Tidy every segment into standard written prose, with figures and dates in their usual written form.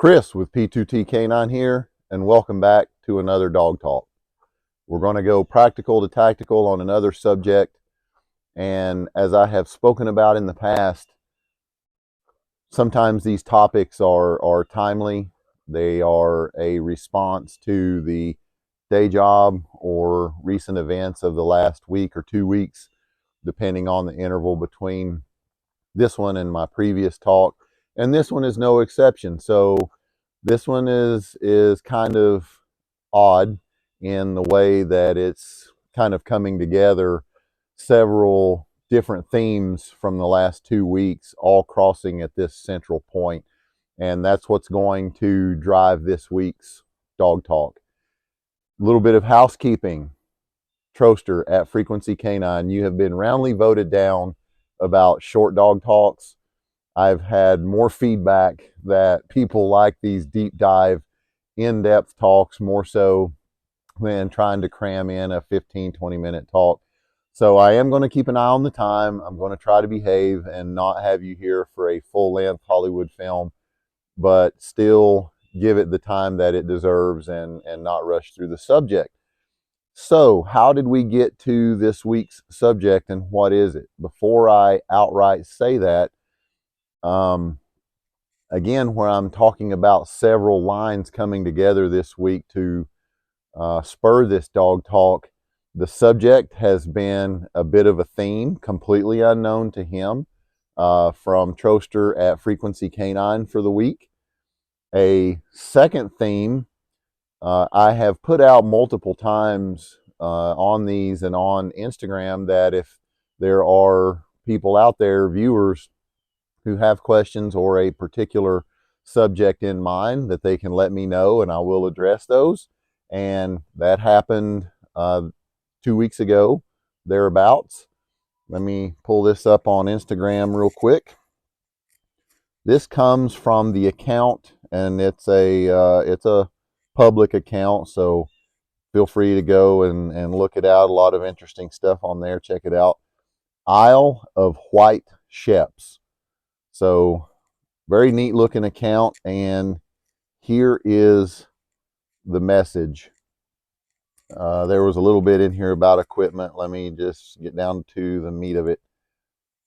Chris with P2T Canine here, and welcome back to another Dog Talk. We're going to go practical to tactical on another subject, and as I have spoken about in the past, sometimes these topics are timely. They are a response to the day job or recent events of the last week or 2 weeks, depending on the interval between this one and my previous talk. And this one is no exception. So this one is kind of odd in the way that it's kind of coming together several different themes from the last 2 weeks, all crossing at this central point. And that's what's going to drive this week's Dog Talk. A little bit of housekeeping. Troster at Frequency Canine, you have been roundly voted down about short dog talks. I've had more feedback that people like these deep dive, in-depth talks more so than trying to cram in a 15-20 minute talk. So I am going to keep an eye on the time. I'm going to try to behave and not have you here for a full-length Hollywood film, but still give it the time that it deserves and not rush through the subject. So how did we get to this week's subject, and what is it? Before I outright say that, again, where I'm talking about several lines coming together this week to spur this dog talk, the subject has been a bit of a theme, completely unknown to him, from Troster at Frequency Canine for the week. A second theme I have put out multiple times on these and on Instagram that if there are people out there, viewers, who have questions or a particular subject in mind, that they can let me know and I will address those. And that happened 2 weeks ago, thereabouts. Let me pull this up on Instagram real quick. This comes from the account, and it's a public account, so feel free to go and look it out. A lot of interesting stuff on there. Check it out. Isle of White Sheps. So very neat looking account, and here is the message. There was a little bit in here about equipment. Let me just get down to the meat of it.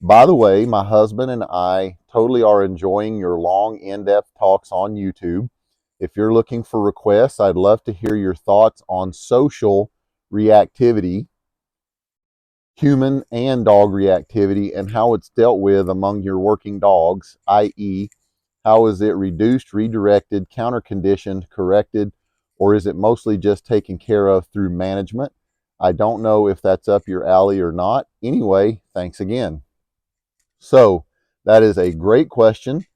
By the way, my husband and I totally are enjoying your long, in-depth talks on YouTube. If you're looking for requests, I'd love to hear your thoughts on social reactivity, human and dog reactivity, and how it's dealt with among your working dogs, i.e., how is it reduced, redirected, counter-conditioned, corrected, or is it mostly just taken care of through management? I don't know if that's up your alley or not. Anyway, thanks again. So that is a great question,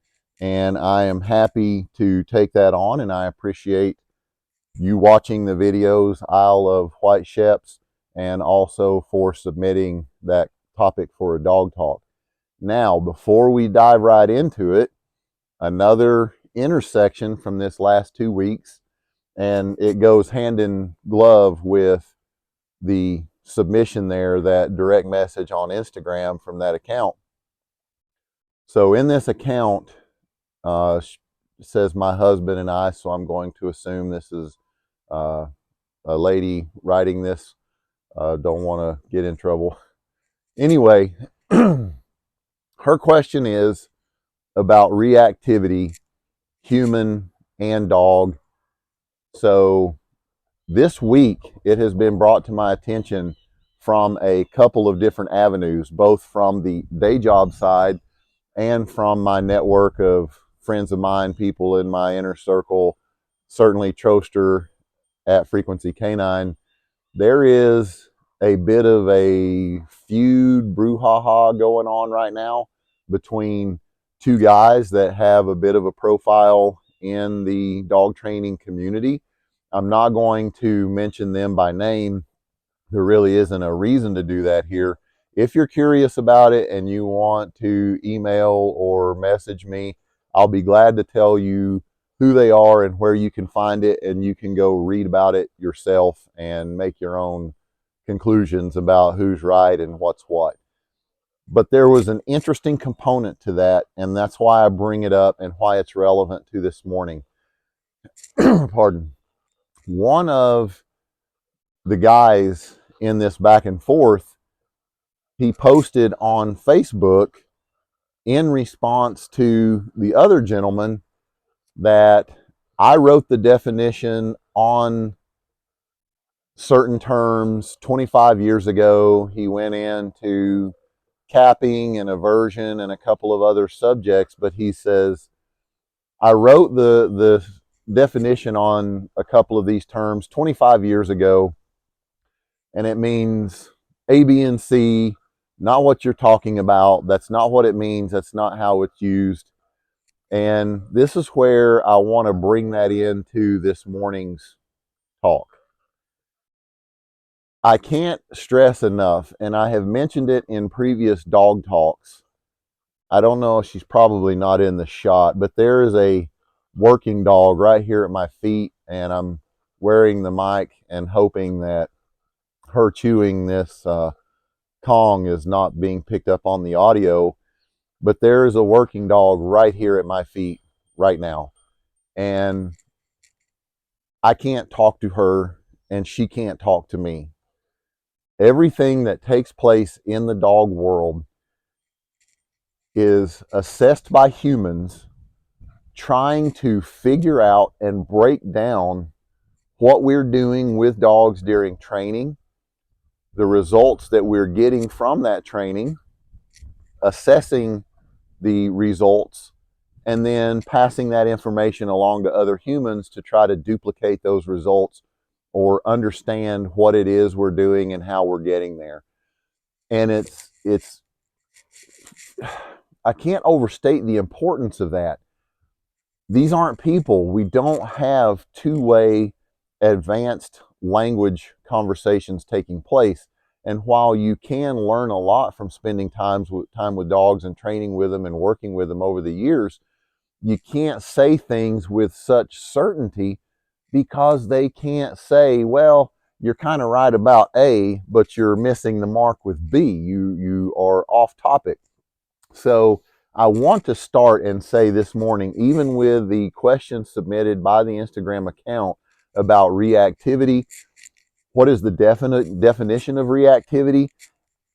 and I am happy to take that on, and I appreciate you watching the videos, Isle of White Sheps, and also for submitting that topic for a dog talk. Now, before we dive right into it, another intersection from this last 2 weeks, and it goes hand in glove with the submission there, that direct message on Instagram from that account. So in this account, says my husband and I, so I'm going to assume this is a lady writing this. Don't want to get in trouble. Anyway, her question is about reactivity, human and dog. So this week, it has been brought to my attention from a couple of different avenues, both from the day job side and from my network of friends of mine, people in my inner circle, certainly Troster at Frequency Canine. There is a bit of a feud, brouhaha going on right now between two guys that have a bit of a profile in the dog training community. I'm not going to mention them by name. There really isn't a reason to do that here. If you're curious about it and you want to email or message me, I'll be glad to tell you who they are and where you can find it, and you can go read about it yourself and make your own conclusions about who's right and what's what. But there was an interesting component to that, and that's why I bring it up and why it's relevant to this morning. Pardon. One of the guys in this back and forth, he posted on Facebook in response to the other gentleman that I wrote the definition on certain terms 25 years ago. He went into capping and aversion and a couple of other subjects, but he says, I wrote the definition on a couple of these terms 25 years ago, and it means A, B, and C, not what you're talking about. That's not what it means. That's not how it's used. And this is where I want to bring that into this morning's talk. I can't stress enough, and I have mentioned it in previous dog talks. I don't know, she's probably not in the shot, but there is a working dog right here at my feet, and I'm wearing the mic and hoping that her chewing this Kong is not being picked up on the audio. But there is a working dog right here at my feet right now. And I can't talk to her, and she can't talk to me. Everything that takes place in the dog world is assessed by humans trying to figure out and break down what we're doing with dogs during training, the results that we're getting from that training, assessing the results, and then passing that information along to other humans to try to duplicate those results or understand what it is we're doing and how we're getting there. And it's I can't overstate the importance of that. These aren't people. We don't have two-way advanced language conversations taking place. And while you can learn a lot from spending time with dogs and training with them and working with them over the years, you can't say things with such certainty because they can't say, well, you're kind of right about A, but you're missing the mark with B. You are off topic. So I want to start and say this morning, even with the questions submitted by the Instagram account about reactivity, what is the definition of reactivity?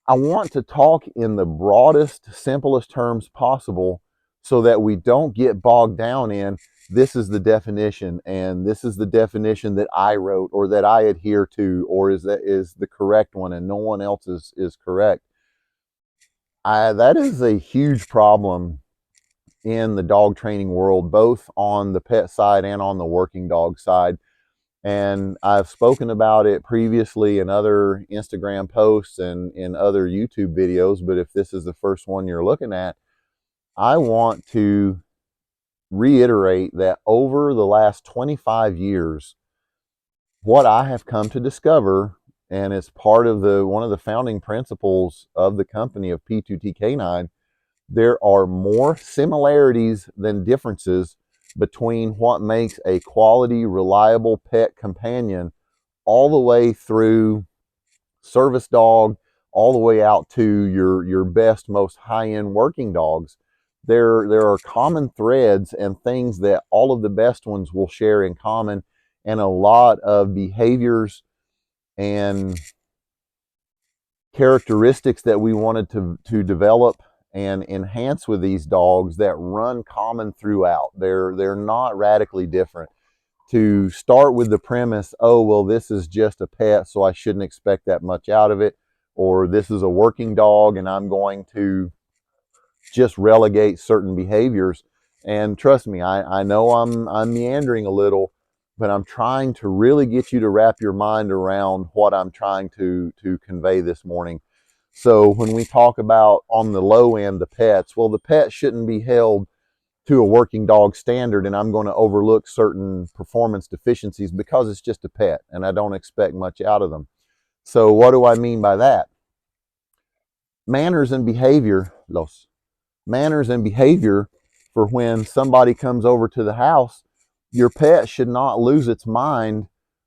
I want to talk in the broadest, simplest terms possible so that we don't get bogged down in this is the definition and this is the definition that I wrote or that I adhere to or is the correct one and no one else is correct. That is a huge problem in the dog training world, both on the pet side and on the working dog side. And I've spoken about it previously in other Instagram posts and in other YouTube videos, but if this is the first one you're looking at, I want to reiterate that over the last 25 years, what I have come to discover, and it's part of one of the founding principles of the company of P2T Canine, there are more similarities than differences between what makes a quality, reliable pet companion all the way through service dog, all the way out to your best, most high-end working dogs. There are common threads and things that all of the best ones will share in common, and a lot of behaviors and characteristics that we wanted to develop and enhance with these dogs that run common throughout. They're not radically different. To start with the premise, oh, well, this is just a pet, so I shouldn't expect that much out of it, or this is a working dog and I'm going to just relegate certain behaviors. And trust me, I know I'm meandering a little, but I'm trying to really get you to wrap your mind around what I'm trying to convey this morning. So when we talk about on the low end, the pets, well, the pet shouldn't be held to a working dog standard, and I'm going to overlook certain performance deficiencies because it's just a pet and I don't expect much out of them. So what do I mean by that? Manners and behavior, manners and behavior for when somebody comes over to the house. Your pet should not lose its mind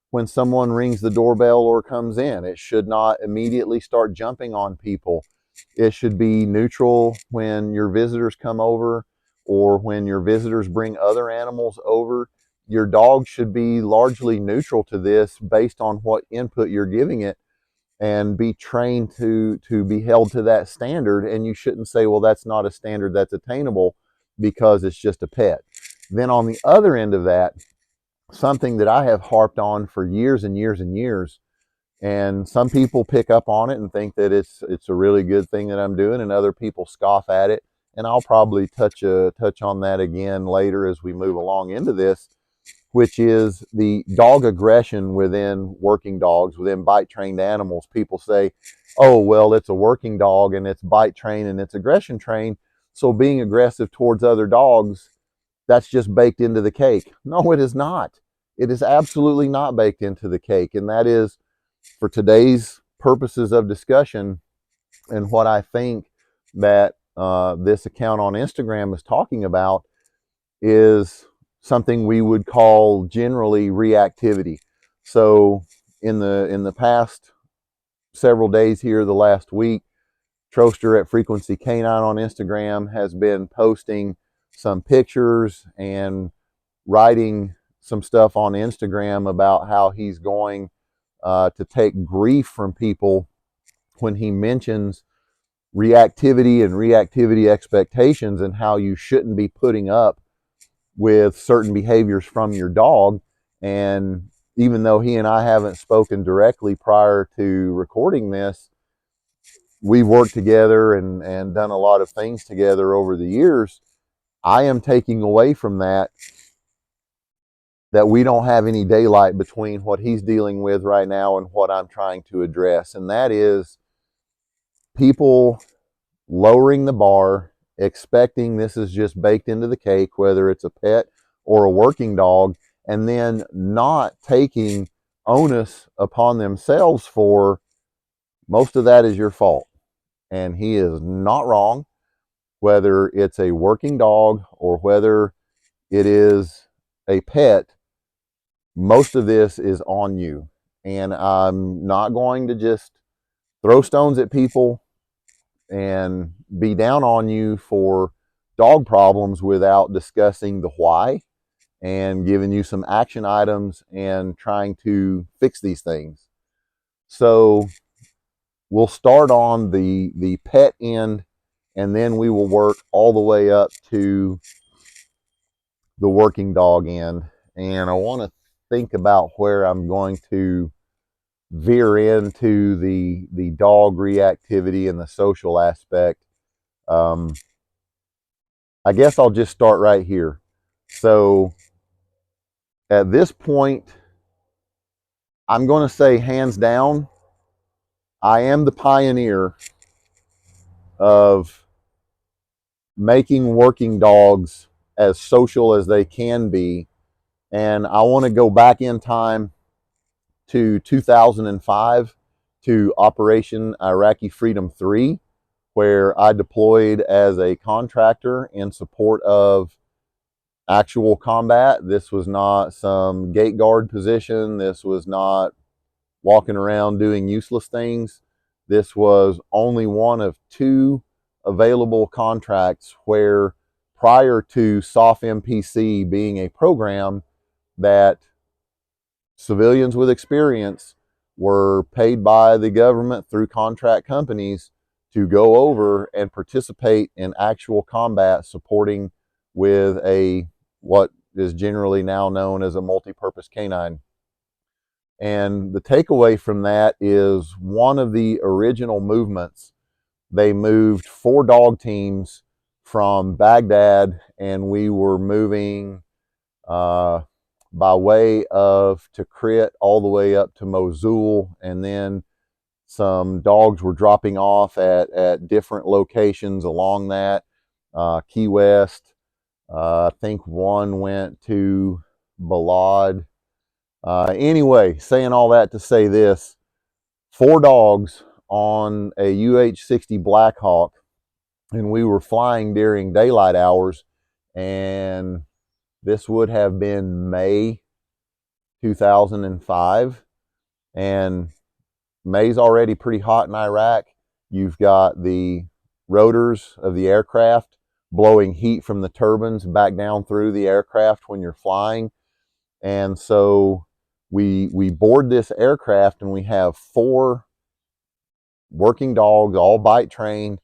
when someone rings the doorbell or comes in. It should not immediately start jumping on people. It should be neutral when your visitors come over or when your visitors bring other animals over. your dog should be largely neutral to this based on what input you're giving it, and be trained to be held to that standard. And you shouldn't say, well, that's not a standard that's attainable because it's just a pet. Then on the other end of that, something that I have harped on for years and years and years, and some people pick up on it and think that it's a really good thing that I'm doing, and other people scoff at it. And I'll probably touch on that again later as we move along into this, which is the dog aggression within working dogs, within bite trained animals. People say, oh, well, it's a working dog and it's bite trained and it's aggression trained, so being aggressive towards other dogs, that's just baked into the cake. No, it is not. It is absolutely not baked into the cake. And that is, for today's purposes of discussion, and what I think that this account on Instagram is talking about, is something we would call generally reactivity. So in the past several days here, the last week, Troster at Frequency Canine on Instagram has been posting some pictures and writing some stuff on Instagram about how he's going to take grief from people when he mentions reactivity and reactivity expectations, and how you shouldn't be putting up with certain behaviors from your dog. And even though he and I haven't spoken directly prior to recording this, we've worked together and done a lot of things together over the years. I am taking away from that we don't have any daylight between what he's dealing with right now and what I'm trying to address. And that is people lowering the bar, expecting this is just baked into the cake, whether it's a pet or a working dog, and then not taking onus upon themselves for most of that is your fault. And he is not wrong, whether it's a working dog or whether it is a pet. Most of this is on you. And I'm not going to just throw stones at people and be down on you for dog problems without discussing the why and giving you some action items and trying to fix these things. So we'll start on the pet end, and then we will work all the way up to the working dog end. And I want to think about where I'm going to veer into the dog reactivity and the social aspect. I guess I'll just start right here. So at this point, I'm going to say hands down, I am the pioneer of making working dogs as social as they can be. And I want to go back in time to 2005 to Operation Iraqi Freedom 3, where I deployed as a contractor in support of actual combat. This was not some gate guard position. This was not walking around doing useless things. This was only one of two available contracts where, prior to SOF MPC being a program that civilians with experience were paid by the government through contract companies to go over and participate in actual combat, supporting with a what is generally now known as a multi-purpose canine. And the takeaway from that is, one of the original movements, they moved 4 dog teams from Baghdad, and we were moving by way of Tikrit all the way up to Mosul, and then some dogs were dropping off at different locations along that. Key West, I think one went to Balad. Anyway, saying all that to say this, 4 dogs on a UH-60 Blackhawk, and we were flying during daylight hours, and this would have been May 2005, and May's already pretty hot in Iraq. You've got the rotors of the aircraft blowing heat from the turbines back down through the aircraft when you're flying. And so we board this aircraft, and we have 4 working dogs, all bite trained,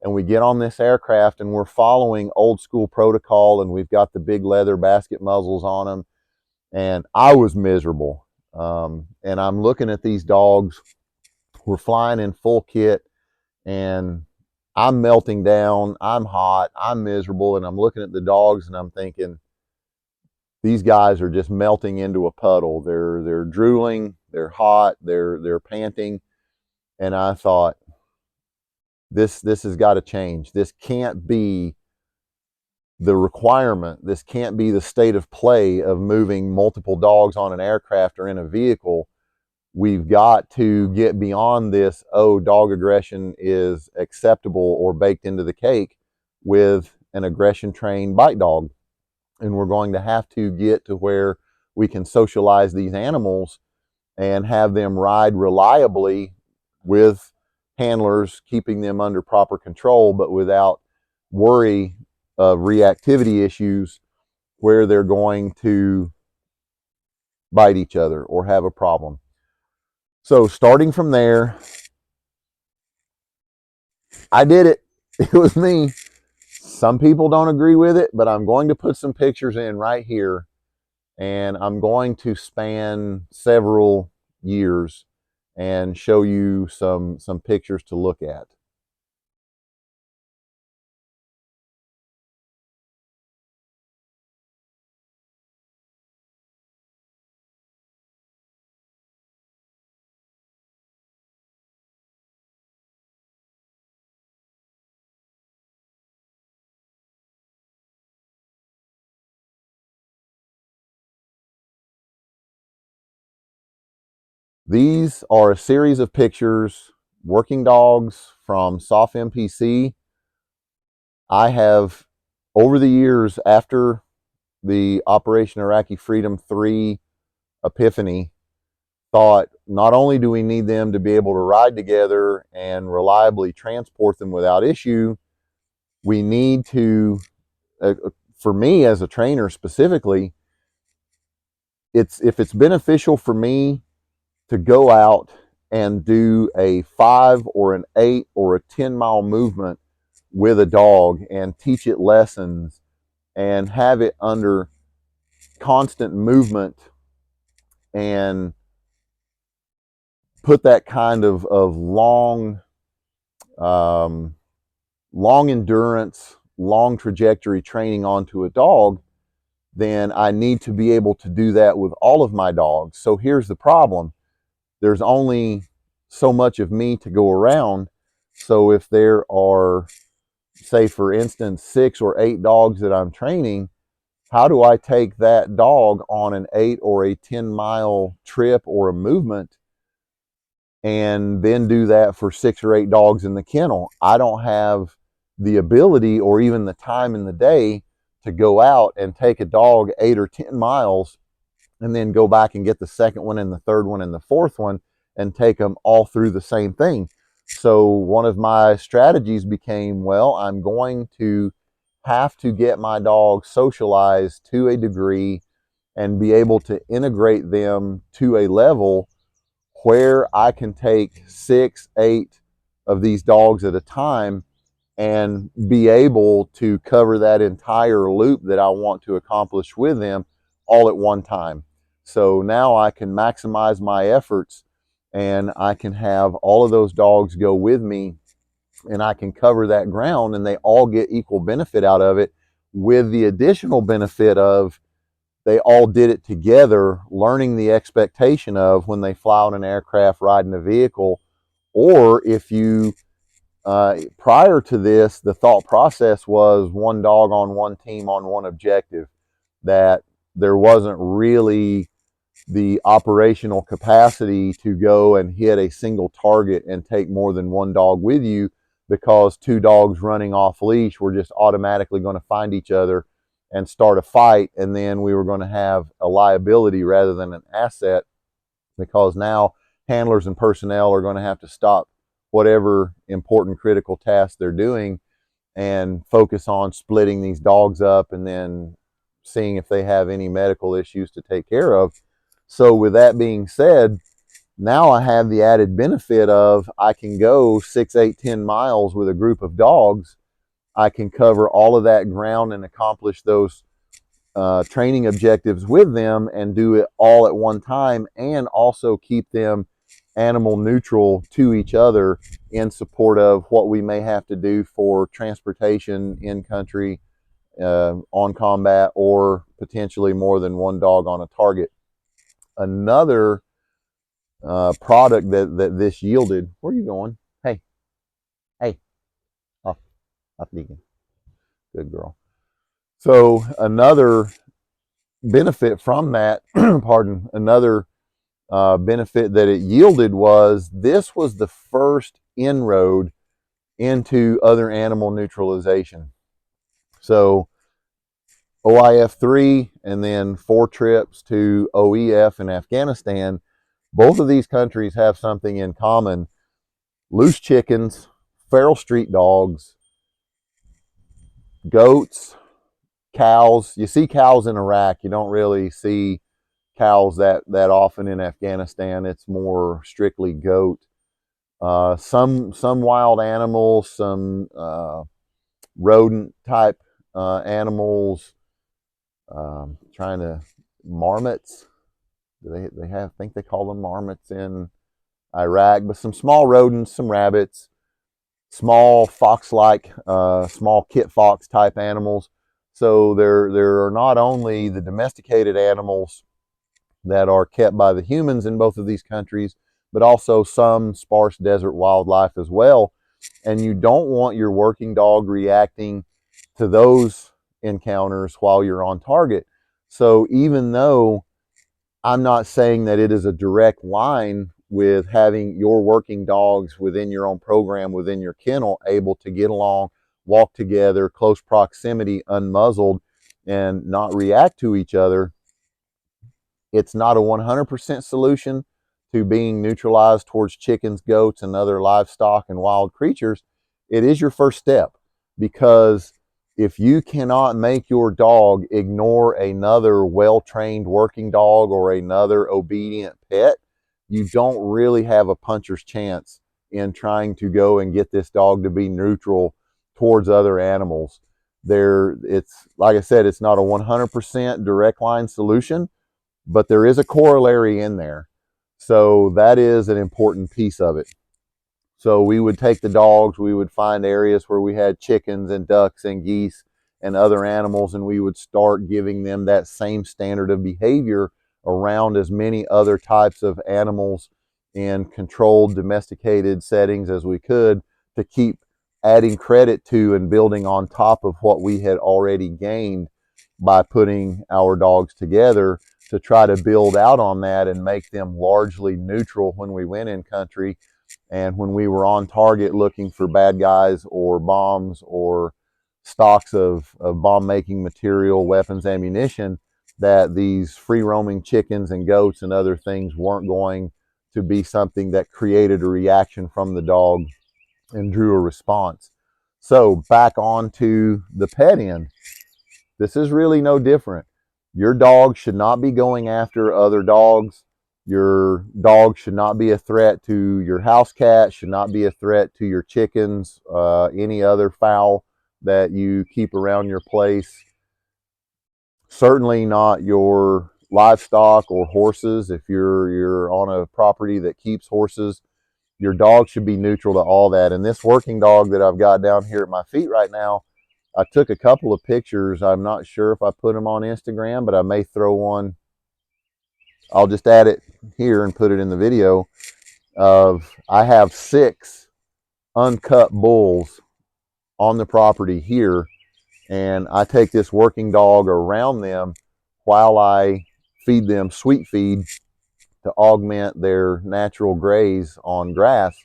and we get on this aircraft, and we're following old school protocol, and we've got the big leather basket muzzles on them. And I was miserable. And I'm looking at these dogs. We're flying in full kit, and I'm melting down. I'm hot. I'm miserable. And I'm looking at the dogs, and I'm thinking, these guys are just melting into a puddle. They're drooling. They're hot. They're panting. And I thought, this has got to change. This can't be the requirement. This can't be the state of play of moving multiple dogs on an aircraft or in a vehicle. We've got to get beyond this, oh, dog aggression is acceptable or baked into the cake with an aggression trained bite dog. And we're going to have to get to where we can socialize these animals and have them ride reliably with handlers, keeping them under proper control, but without worry of reactivity issues where they're going to bite each other or have a problem. So starting from there, I did it. It was me. Some people don't agree with it, but I'm going to put some pictures in right here, and I'm going to span several years and show you some pictures to look at. These are a series of pictures, working dogs from SOF MPC. I have, over the years after the Operation Iraqi Freedom 3 epiphany, thought not only do we need them to be able to ride together and reliably transport them without issue, we need to, for me as a trainer specifically, if it's beneficial for me to go out and do a 5 or an 8 or a 10-mile movement with a dog and teach it lessons and have it under constant movement and put that kind of um, long endurance, long trajectory training onto a dog, then I need to be able to do that with all of my dogs. So here's the problem. There's only so much of me to go around. So if there are, say for instance, 6 or 8 dogs that I'm training, how do I take that dog on an 8 or a 10-mile trip or a movement and then do that for 6 or 8 dogs in the kennel? I don't have the ability or even the time in the day to go out and take a dog 8 or 10 miles and then go back and get the second one and the third one and the fourth one and take them all through the same thing. So one of my strategies became, well, I'm going to have to get my dog socialized to a degree and be able to integrate them to a level where I can take 6, 8 of these dogs at a time and be able to cover that entire loop that I want to accomplish with them all at one time. So now I can maximize my efforts, and I can have all of those dogs go with me, and I can cover that ground, and they all get equal benefit out of it, with the additional benefit of they all did it together, learning the expectation of when they fly on an aircraft, ride in a vehicle, or if you prior to this, the thought process was one dog on one team on one objective, that there wasn't really the operational capacity to go and hit a single target and take more than one dog with you, because 2 dogs running off leash were just automatically going to find each other and start a fight, and then we were going to have a liability rather than an asset, because now handlers and personnel are going to have to stop whatever important critical task they're doing and focus on splitting these dogs up and then seeing if they have any medical issues to take care of. So with that being said, now I have the added benefit of I can go 6, 8, 10 miles with a group of dogs. I can cover all of that ground and accomplish those training objectives with them and do it all at one time, and also keep them animal neutral to each other in support of what we may have to do for transportation in country, on combat, or potentially more than one dog on a target. Another product that this yielded. Where are you going? Hey, hey, off, off Deacon. Good girl. So another benefit from that, pardon, another benefit that it yielded was this was the first inroad into other animal neutralization. So OIF 3 and then 4 trips to OEF in Afghanistan, both of these countries have something in common: loose chickens, feral street dogs, goats, cows. You see cows in Iraq. You don't really see cows that often in Afghanistan. It's more strictly goat. Some wild animals, some rodent type animals. Trying to marmots. They have, I think they call them marmots in Iraq, but some small rodents, some rabbits, small fox-like, small kit fox type animals. So there are not only the domesticated animals that are kept by the humans in both of these countries, but also some sparse desert wildlife as well. And you don't want your working dog reacting to those encounters while you're on target. So even though I'm not saying that it is a direct line with having your working dogs within your own program, within your kennel, able to get along, walk together, close proximity, unmuzzled, and not react to each other, it's not a 100% solution to being neutralized towards chickens, goats, and other livestock and wild creatures. It is your first step, because if you cannot make your dog ignore another well-trained working dog or another obedient pet, you don't really have a puncher's chance in trying to go and get this dog to be neutral towards other animals. It's like I said, it's not a 100% direct line solution, but there is a corollary in there. So that is an important piece of it. So we would take the dogs, we would find areas where we had chickens and ducks and geese and other animals, and we would start giving them that same standard of behavior around as many other types of animals in controlled, domesticated settings as we could, to keep adding credit to and building on top of what we had already gained by putting our dogs together, to try to build out on that and make them largely neutral when we went in country. And when we were on target looking for bad guys or bombs or stocks of bomb making material, weapons, ammunition, that these free roaming chickens and goats and other things weren't going to be something that created a reaction from the dog and drew a response. So back on to the pet end. This is really no different. Your dog should not be going after other dogs. Your dog should not be a threat to your house cat, should not be a threat to your chickens, any other fowl that you keep around your place. Certainly not your livestock or horses. If you're on a property that keeps horses, your dog should be neutral to all that. And this working dog that I've got down here at my feet right now, I took a couple of pictures. I'm not sure if I put them on Instagram, but I may throw one. I'll just add it here and put it in the video. I have 6 uncut bulls on the property here, and I take this working dog around them while I feed them sweet feed to augment their natural graze on grass.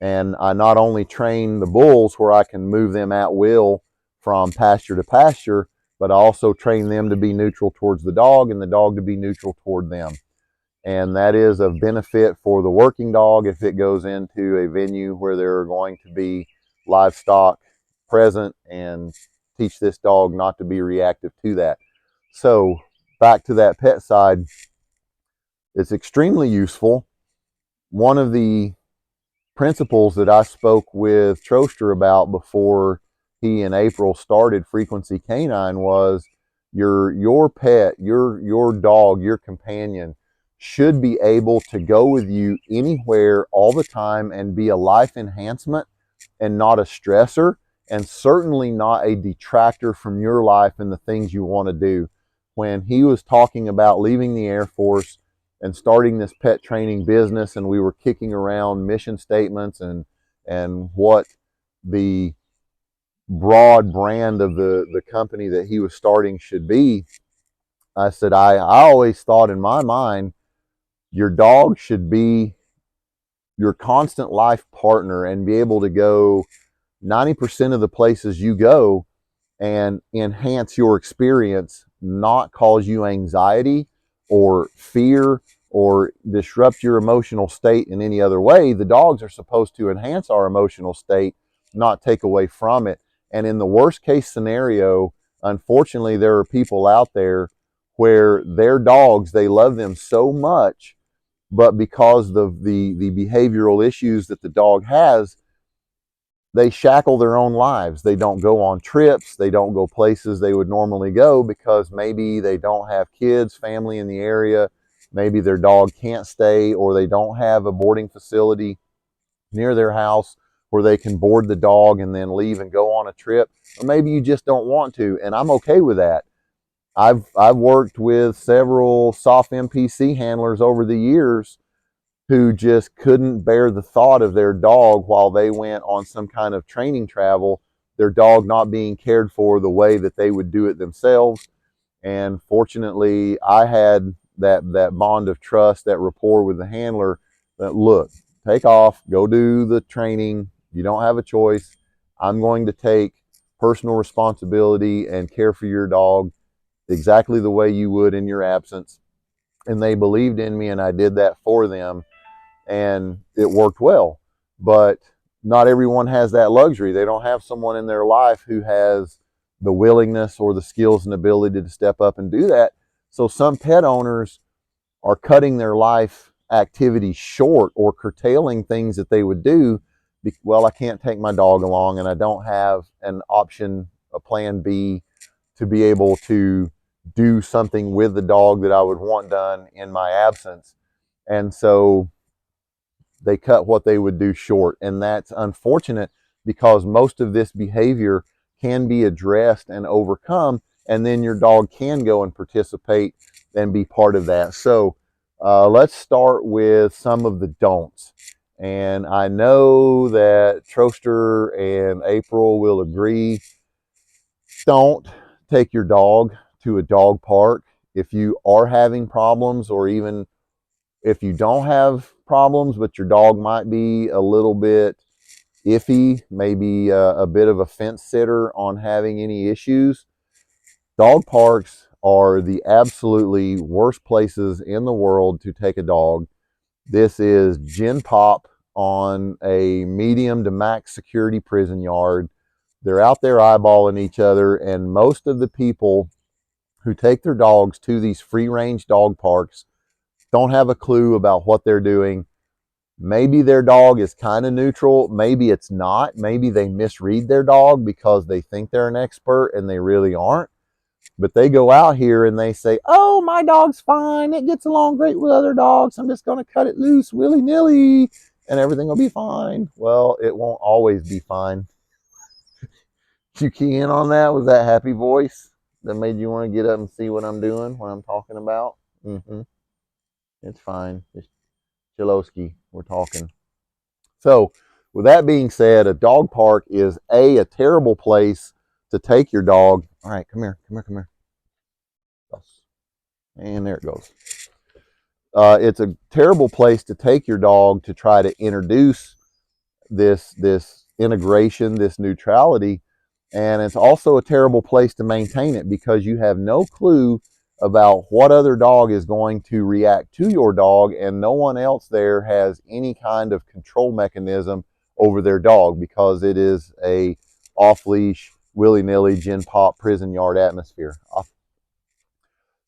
And I not only train the bulls where I can move them at will from pasture to pasture, but I also train them to be neutral towards the dog and the dog to be neutral toward them. And that is of benefit for the working dog if it goes into a venue where there are going to be livestock present, and teach this dog not to be reactive to that. So back to that pet side, it's extremely useful. One of the principles that I spoke with Troster about before he and April started Frequency Canine was your pet, your dog, your companion should be able to go with you anywhere all the time and be a life enhancement and not a stressor, and certainly not a detractor from your life and the things you want to do. When he was talking about leaving the Air Force and starting this pet training business, and we were kicking around mission statements and what the broad brand of the company that he was starting should be, I said, I always thought in my mind, your dog should be your constant life partner and be able to go 90% of the places you go and enhance your experience, not cause you anxiety or fear or disrupt your emotional state in any other way. The dogs are supposed to enhance our emotional state, not take away from it. And in the worst case scenario, unfortunately, there are people out there where their dogs, they love them so much, but because of the behavioral issues that the dog has, they shackle their own lives. They don't go on trips. They don't go places they would normally go because maybe they don't have kids, family in the area. Maybe their dog can't stay, or they don't have a boarding facility near their house where they can board the dog and then leave and go on a trip. Or maybe you just don't want to, and I'm okay with that. I've worked with several soft MPC handlers over the years who just couldn't bear the thought of their dog while they went on some kind of training travel, their dog not being cared for the way that they would do it themselves. And fortunately, I had that bond of trust, that rapport with the handler that, look, take off, go do the training. You don't have a choice. I'm going to take personal responsibility and care for your dog exactly the way you would in your absence. And they believed in me, and I did that for them, and it worked well. But not everyone has that luxury. They don't have someone in their life who has the willingness or the skills and ability to step up and do that. So some pet owners are cutting their life activities short or curtailing things that they would do. Well, I can't take my dog along, and I don't have an option, a plan B, to be able to do something with the dog that I would want done in my absence. And so they cut what they would do short. And that's unfortunate because most of this behavior can be addressed and overcome, and then your dog can go and participate and be part of that. So let's start with some of the don'ts. And I know that Troster and April will agree. Don't take your dog to a dog park if you are having problems, or even if you don't have problems, but your dog might be a little bit iffy, maybe a bit of a fence sitter on having any issues. Dog parks are the absolutely worst places in the world to take a dog. This is gin pop on a medium to max security prison yard. They're out there eyeballing each other, and most of the people who take their dogs to these free range dog parks don't have a clue about what they're doing. Maybe their dog is kind of neutral. Maybe it's not. Maybe they misread their dog because they think they're an expert and they really aren't. But they go out here and they say, oh, my dog's fine. It gets along great with other dogs. I'm just going to cut it loose willy-nilly and everything will be fine. Well, it won't always be fine. Did you key in on that? Was that happy voice that made you want to get up and see what I'm doing, what I'm talking about? Mm-hmm. It's fine. Just Chilowski, we're talking. So, with that being said, a dog park is a terrible place to take your dog. All right, come here, come here, come here. And there it goes. It's a terrible place to take your dog to try to introduce this integration, this neutrality, and it's also a terrible place to maintain it because you have no clue about what other dog is going to react to your dog, and no one else there has any kind of control mechanism over their dog because it is a off-leash, willy-nilly, gin pop prison yard atmosphere.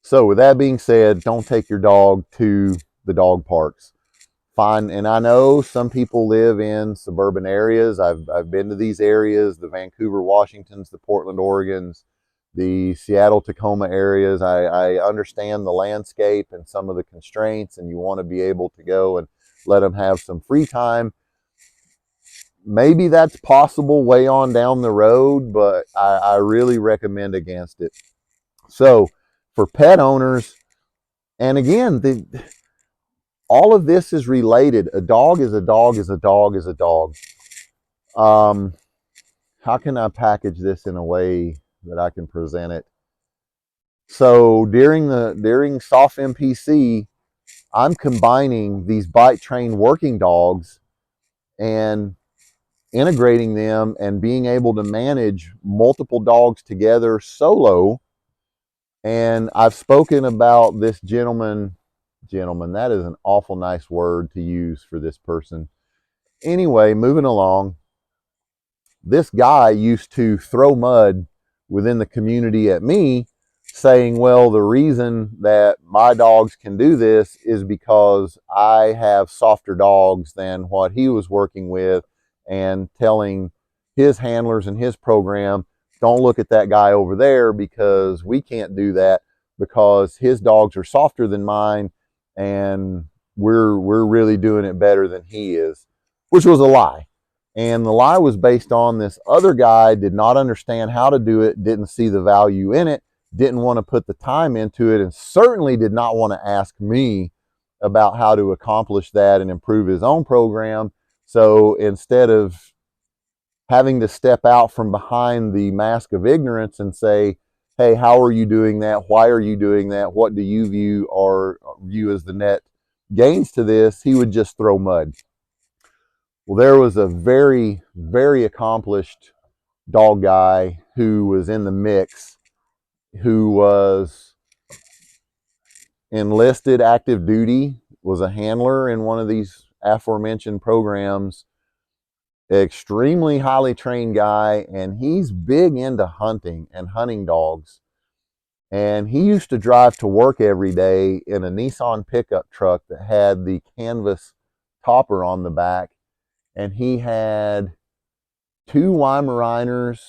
So with that being said, don't take your dog to the dog parks. Fine. And I know some people live in suburban areas. I've been to these areas, the Vancouver, Washingtons, the Portland, Oregons, the Seattle, Tacoma areas. I understand the landscape and some of the constraints, and you want to be able to go and let them have some free time. Maybe that's possible way on down the road, but I really recommend against it. So for pet owners, and again, all of this is related. A dog is a dog is a dog is a dog. Um, how can I package this in a way that I can present it? So during soft MPC, I'm combining these bite trained working dogs and integrating them and being able to manage multiple dogs together solo. And I've spoken about this gentleman, that is an awful nice word to use for this person. Anyway, moving along, this guy used to throw mud within the community at me, saying, well, the reason that my dogs can do this is because I have softer dogs than what he was working with, and telling his handlers and his program, don't look at that guy over there because we can't do that because his dogs are softer than mine, and we're really doing it better than he is, which was a lie. And the lie was based on this other guy did not understand how to do it, didn't see the value in it, didn't want to put the time into it, and certainly did not want to ask me about how to accomplish that and improve his own program. So instead of having to step out from behind the mask of ignorance and say, hey, how are you doing that? Why are you doing that? What do you view as the net gains to this? He would just throw mud. Well, there was a very, very accomplished dog guy who was in the mix, who was enlisted active duty, was a handler in one of these aforementioned programs, extremely highly trained guy, and he's big into hunting and hunting dogs. And he used to drive to work every day in a Nissan pickup truck that had the canvas topper on the back, and he had 2 Weimaraners,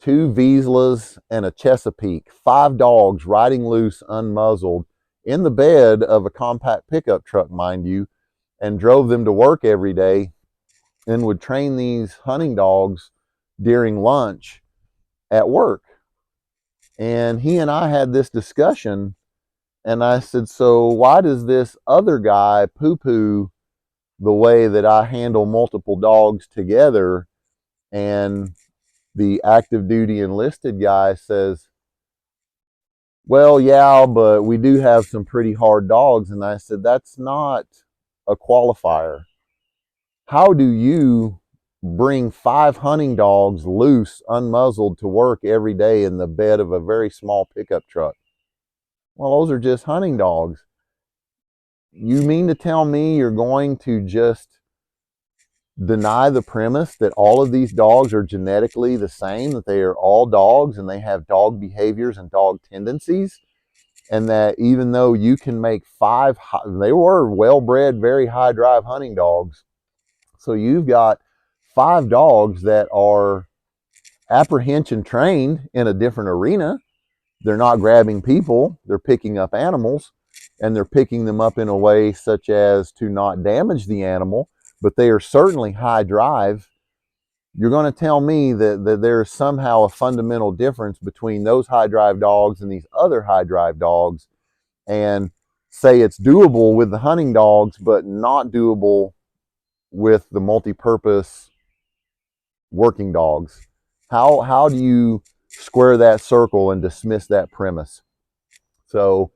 2 Vizslas, and a Chesapeake, 5 dogs riding loose, unmuzzled, in the bed of a compact pickup truck, mind you, and drove them to work every day, and would train these hunting dogs during lunch at work. And he and I had this discussion, and I said, so why does this other guy poo-poo the way that I handle multiple dogs together? And the active duty enlisted guy says, well, yeah, but we do have some pretty hard dogs. And I said, that's not a qualifier. How do you bring 5 hunting dogs loose, unmuzzled, to work every day in the bed of a very small pickup truck? Well, those are just hunting dogs. You mean to tell me you're going to just deny the premise that all of these dogs are genetically the same, that they are all dogs and they have dog behaviors and dog tendencies, and that even though you can make 5, they were well-bred, very high drive hunting dogs, so you've got 5 dogs that are apprehension trained in a different arena. They're not grabbing people, they're picking up animals, and they're picking them up in a way such as to not damage the animal, but they are certainly high drive. You're going to tell me that there's somehow a fundamental difference between those high drive dogs and these other high drive dogs, and say it's doable with the hunting dogs, but not doable with the multi-purpose working dogs? How do you square that circle and dismiss that premise? So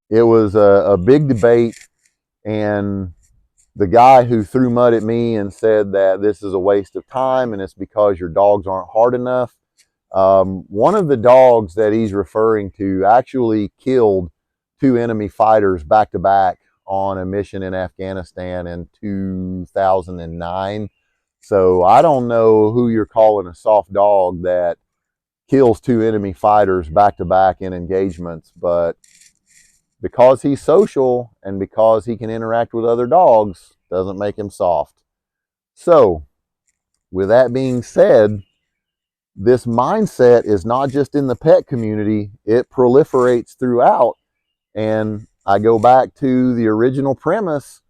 it was a big debate, and the guy who threw mud at me and said that this is a waste of time and it's because your dogs aren't hard enough. One of the dogs that he's referring to actually killed 2 enemy fighters back to back on a mission in Afghanistan in 2009. So I don't know who you're calling a soft dog that kills 2 enemy fighters back to back in engagements, but because he's social and because he can interact with other dogs, doesn't make him soft. So, with that being said, this mindset is not just in the pet community, it proliferates throughout. And I go back to the original premise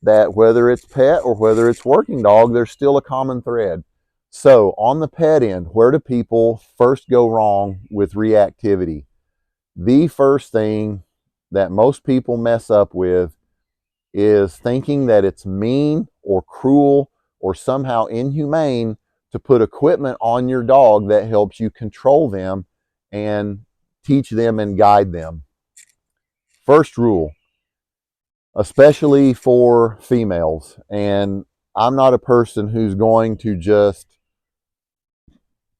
that whether it's pet or whether it's working dog, there's still a common thread. So, on the pet end, where do people first go wrong with reactivity? The first thing that most people mess up with is thinking that it's mean or cruel or somehow inhumane to put equipment on your dog that helps you control them and teach them and guide them. First rule, especially for females, and I'm not a person who's going to just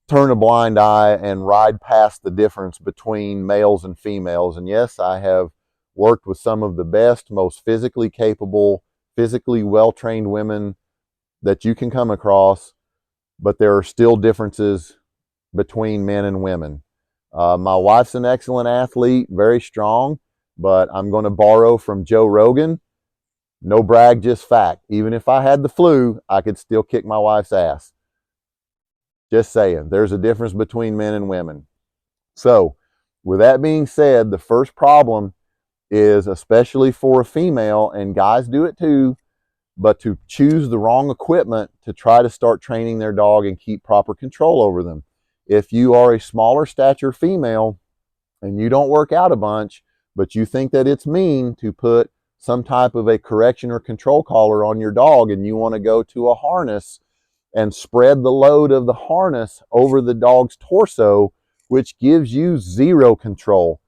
turn a blind eye and ride past the difference between males and females. And yes, I have worked with some of the best, most physically capable, physically well-trained women that you can come across, but there are still differences between men and women. My wife's an excellent athlete, very strong, but I'm going to borrow from Joe Rogan. No brag, just fact. Even if I had the flu, I could still kick my wife's ass. Just saying, there's a difference between men and women. So, with that being said, the first problem is, especially for a female, and guys do it too, but to choose the wrong equipment to try to start training their dog and keep proper control over them. If you are a smaller stature female and you don't work out a bunch, but you think that it's mean to put some type of a correction or control collar on your dog and you want to go to a harness and spread the load of the harness over the dog's torso, which gives you zero control.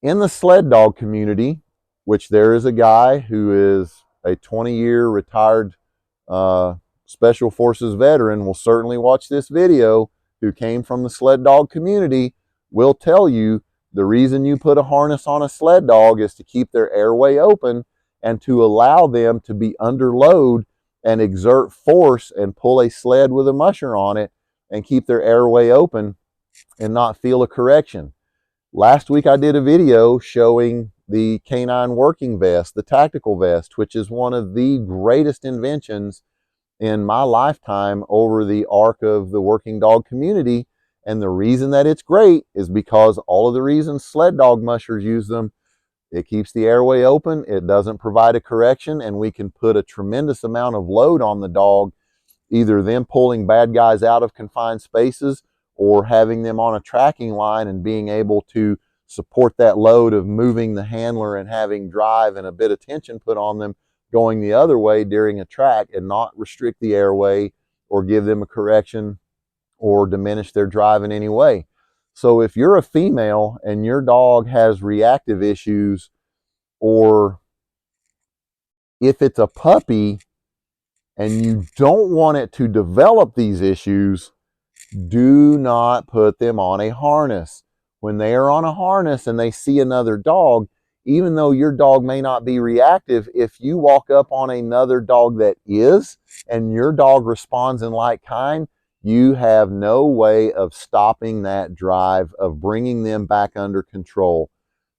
In the sled dog community, which there is a guy who is a 20-year retired Special Forces veteran, will certainly watch this video, who came from the sled dog community, will tell you the reason you put a harness on a sled dog is to keep their airway open and to allow them to be under load and exert force and pull a sled with a musher on it and keep their airway open and not feel a correction. Last week I did a video showing the canine working vest, the tactical vest, which is one of the greatest inventions in my lifetime over the arc of the working dog community. And the reason that it's great is because all of the reasons sled dog mushers use them. It keeps the airway open, it doesn't provide a correction, and we can put a tremendous amount of load on the dog, either them pulling bad guys out of confined spaces or having them on a tracking line and being able to support that load of moving the handler and having drive and a bit of tension put on them going the other way during a track and not restrict the airway or give them a correction or diminish their drive in any way. So if you're a female and your dog has reactive issues, or if it's a puppy and you don't want it to develop these issues, do not put them on a harness. When they are on a harness and they see another dog, even though your dog may not be reactive, if you walk up on another dog that is, and your dog responds in like kind, you have no way of stopping that drive, of bringing them back under control.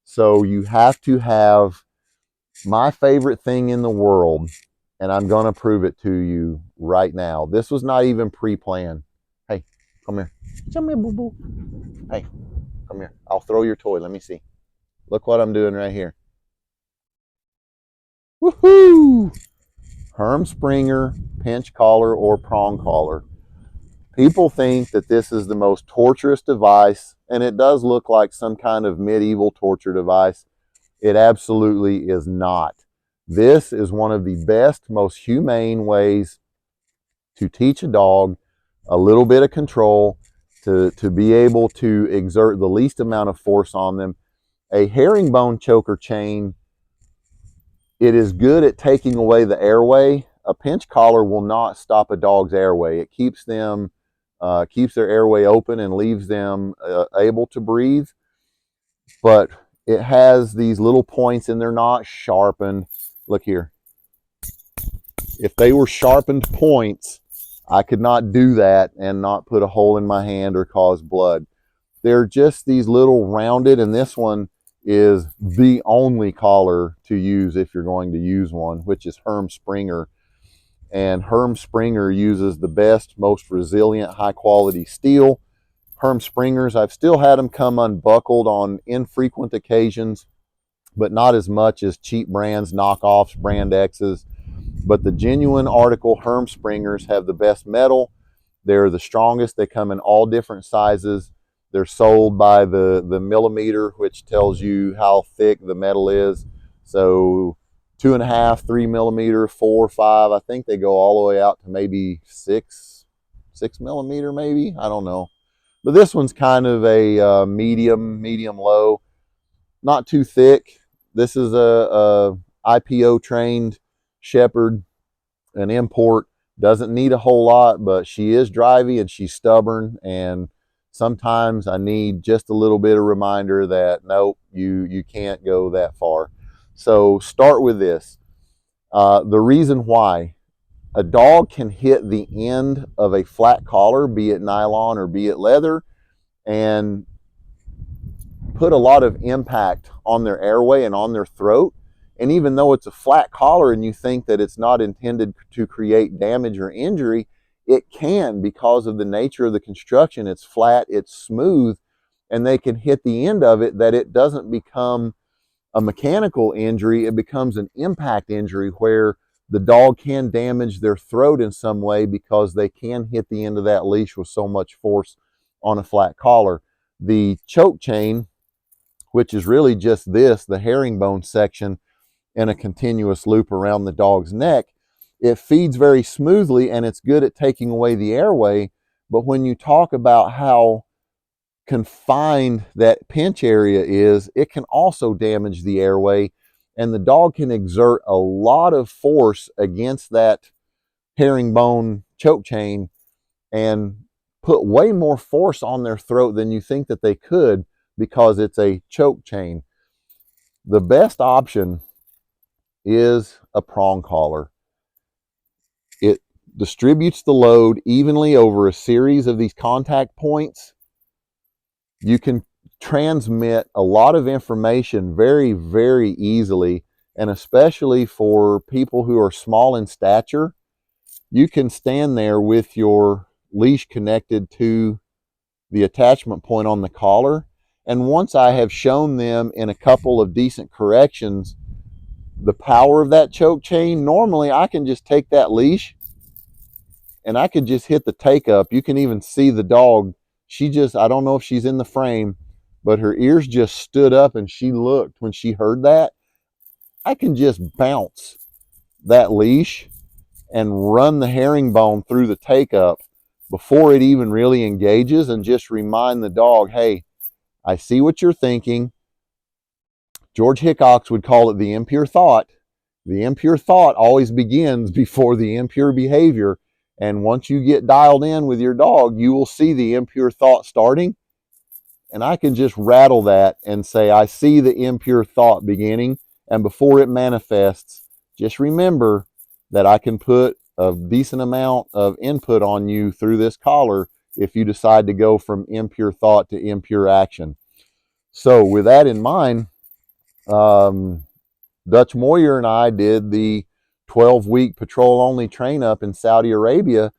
So you have to have my favorite thing in the world, and I'm going to prove it to you right now. This was not even pre-planned. Hey, come here. Come here, boo-boo. Hey, come here. I'll throw your toy. Let me see. Look what I'm doing right here. Woohoo! Herm Springer pinch collar or prong collar. People think that this is the most torturous device, and it does look like some kind of medieval torture device. It absolutely is not. This is one of the best, most humane ways to teach a dog a little bit of control, to be able to exert the least amount of force on them. A herringbone choker chain, it is good at taking away the airway. A pinch collar will not stop a dog's airway. It keeps them, keeps their airway open and leaves them able to breathe. But it has these little points and they're not sharpened. Look here. If they were sharpened points, I could not do that and not put a hole in my hand or cause blood. They're just these little rounded, and this one is the only collar to use if you're going to use one, which is Herm Springer. And Herm Springer uses the best, most resilient, high quality steel. Herm Springers, I've still had them come unbuckled on infrequent occasions, but not as much as cheap brands, knockoffs, brand X's. But the genuine article Herm Springers have the best metal. They're the strongest. They come in all different sizes. They're sold by the millimeter, which tells you how thick the metal is. So 2.5, 3 millimeter, 4, 5. I think they go all the way out to maybe 6 millimeter, maybe. I don't know. But this one's kind of a medium low, not too thick. This is a IPO trained shepherd, an import. Doesn't need a whole lot, but she is drivey and she's stubborn, and sometimes I need just a little bit of reminder that nope, you can't go that far. So start with this. The reason why a dog can hit the end of a flat collar, be it nylon or be it leather, and put a lot of impact on their airway and on their throat. And even though it's a flat collar and you think that it's not intended to create damage or injury, it can because of the nature of the construction. It's flat, it's smooth, and they can hit the end of it that it doesn't become a mechanical injury, it becomes an impact injury where the dog can damage their throat in some way because they can hit the end of that leash with so much force on a flat collar. The choke chain, which is really just this, the herringbone section in a continuous loop around the dog's neck, it feeds very smoothly and it's good at taking away the airway. But when you talk about how confined that pinch area is, it can also damage the airway, and the dog can exert a lot of force against that herringbone choke chain and put way more force on their throat than you think that they could because it's a choke chain. The best option is a prong collar. It distributes the load evenly over a series of these contact points. You can transmit a lot of information very, very easily, and especially for people who are small in stature, you can stand there with your leash connected to the attachment point on the collar. And once I have shown them in a couple of decent corrections the power of that choke chain, normally I can just take that leash and I could just hit the take up. You can even see the dog. She just, I don't know if she's in the frame, but her ears just stood up and she looked when she heard that. I can just bounce that leash and run the herringbone through the take up before it even really engages and just remind the dog, hey, I see what you're thinking. George Hickox would call it the impure thought. The impure thought always begins before the impure behavior. And once you get dialed in with your dog, you will see the impure thought starting. And I can just rattle that and say, I see the impure thought beginning. And before it manifests, just remember that I can put a decent amount of input on you through this collar if you decide to go from impure thought to impure action. So with that in mind, Dutch Moyer and I did the 12-week patrol-only train-up in Saudi Arabia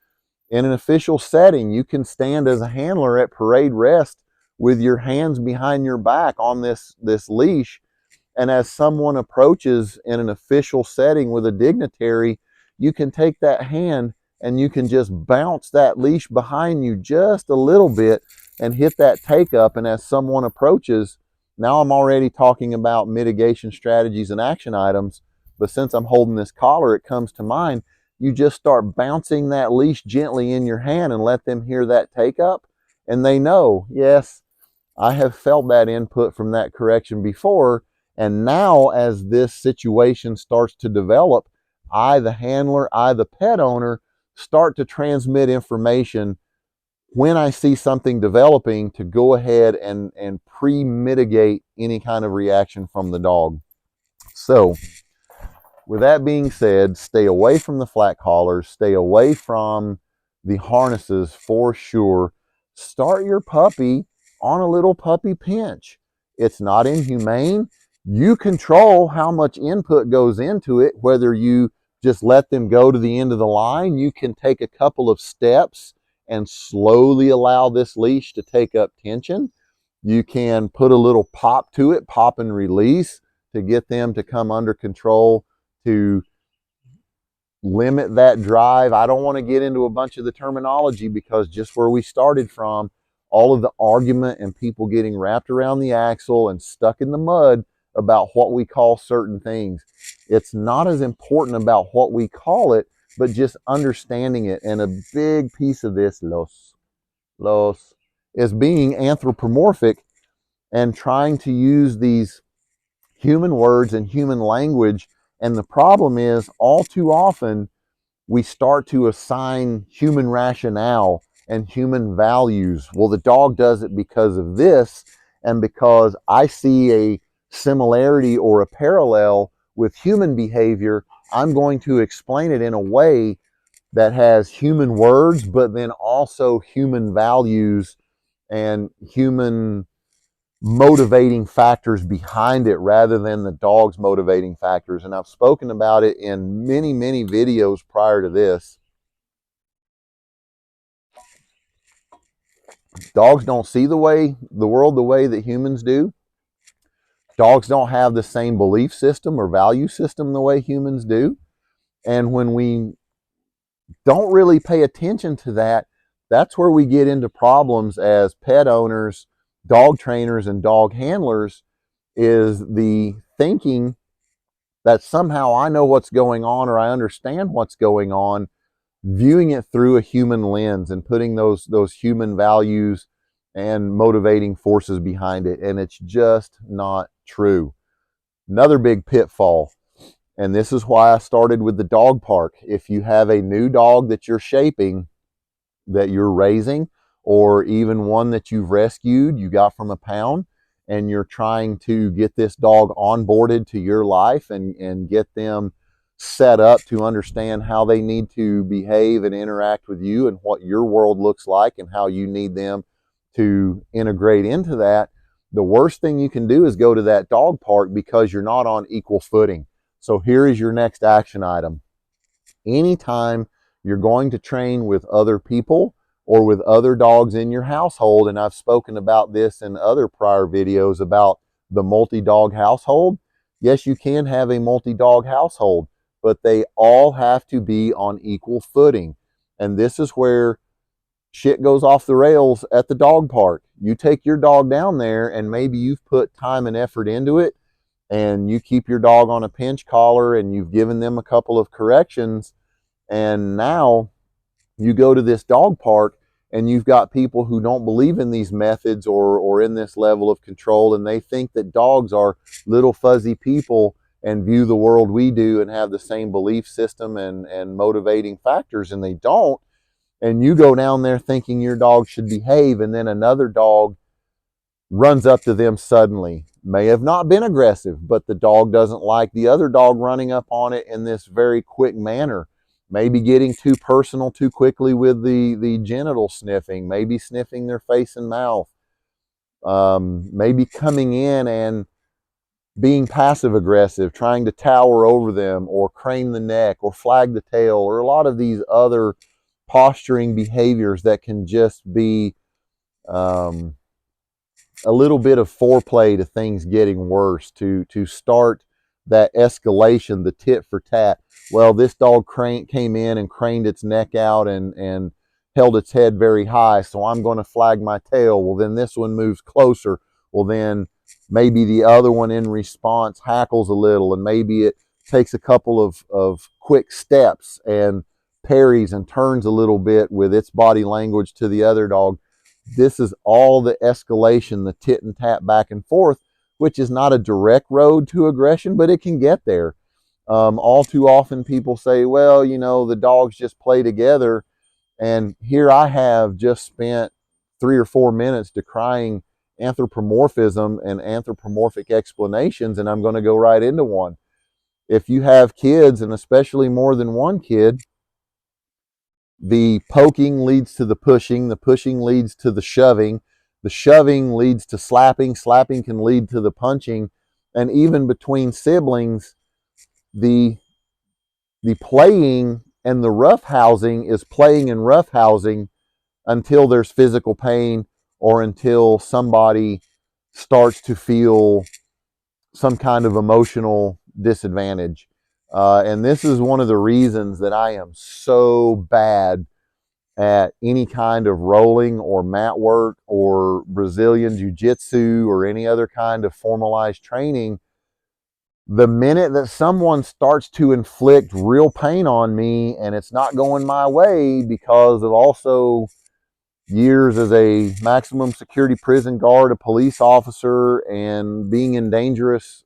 in an official setting. You can stand as a handler at parade rest with your hands behind your back on this leash, and as someone approaches in an official setting with a dignitary, you can take that hand and you can just bounce that leash behind you just a little bit and hit that take up. And as someone approaches, now I'm already talking about mitigation strategies and action items, but since I'm holding this collar, it comes to mind. You just start bouncing that leash gently in your hand and let them hear that take up, and they know, yes, I have felt that input from that correction before. And now as this situation starts to develop, I, the handler, I, the pet owner, start to transmit information when I see something developing to go ahead and pre-mitigate any kind of reaction from the dog. So with that being said, stay away from the flat collars, stay away from the harnesses for sure. Start your puppy on a little puppy pinch. It's not inhumane. You control how much input goes into it, whether you just let them go to the end of the line. You can take a couple of steps and slowly allow this leash to take up tension. You can put a little pop to it, pop and release, to get them to come under control, to limit that drive. I don't want to get into a bunch of the terminology, because just where we started from, all of the argument and people getting wrapped around the axle and stuck in the mud about what we call certain things. It's not as important about what we call it, but just understanding it. And a big piece of this, los, is being anthropomorphic and trying to use these human words and human language. And the problem is, all too often, we start to assign human rationale and human values. Well, the dog does it because of this, and because I see a similarity or a parallel with human behavior, I'm going to explain it in a way that has human words, but then also human values and human motivating factors behind it, rather than the dog's motivating factors. And I've spoken about it in many, many videos prior to this. Dogs don't see the world the way that humans do. Dogs don't have the same belief system or value system the way humans do. And when we don't really pay attention to that, that's where we get into problems as pet owners, dog trainers, and dog handlers, is the thinking that somehow I know what's going on, or I understand what's going on, viewing it through a human lens and putting those human values and motivating forces behind it. And it's just not true. Another big pitfall, and this is why I started with the dog park. If you have a new dog that you're shaping, that you're raising, or even one that you've rescued, you got from a pound, and you're trying to get this dog onboarded to your life and get them set up to understand how they need to behave and interact with you, and what your world looks like, and how you need them to integrate into that, the worst thing you can do is go to that dog park because you're not on equal footing. So here is your next action item. Anytime you're going to train with other people or with other dogs in your household, and I've spoken about this in other prior videos about the multi-dog household. Yes, you can have a multi-dog household, but they all have to be on equal footing. And this is where shit goes off the rails at the dog park. You take your dog down there, and maybe you've put time and effort into it, and you keep your dog on a pinch collar, and you've given them a couple of corrections, and now you go to this dog park, and you've got people who don't believe in these methods or in this level of control, and they think that dogs are little fuzzy people and view the world we do and have the same belief system and motivating factors, and they don't. And you go down there thinking your dog should behave, and then another dog runs up to them suddenly. May have not been aggressive, but the dog doesn't like the other dog running up on it in this very quick manner. Maybe getting too personal too quickly with the genital sniffing, maybe sniffing their face and mouth, maybe coming in and being passive aggressive, trying to tower over them or crane the neck or flag the tail, or a lot of these other posturing behaviors that can just be a little bit of foreplay to things getting worse, to start that escalation, the tit for tat. Well, this dog came in and craned its neck out and held its head very high, so I'm going to flag my tail. Well, then this one moves closer. Well, then maybe the other one in response hackles a little, and maybe it takes a couple of quick steps and parries and turns a little bit with its body language to the other dog. This is all the escalation, the tit and tat back and forth, which is not a direct road to aggression, but it can get there. All too often people say, well, the dogs just play together. And here I have just spent 3 or 4 minutes decrying anthropomorphism and anthropomorphic explanations, and I'm going to go right into one. If you have kids, and especially more than one kid, The poking leads to the pushing leads to the shoving leads to slapping can lead to the punching, and even between siblings, the playing and the roughhousing is playing and roughhousing until there's physical pain or until somebody starts to feel some kind of emotional disadvantage. And this is one of the reasons that I am so bad at any kind of rolling or mat work or Brazilian jiu-jitsu or any other kind of formalized training. The minute that someone starts to inflict real pain on me and it's not going my way because of also years as a maximum security prison guard, a police officer, and being in dangerous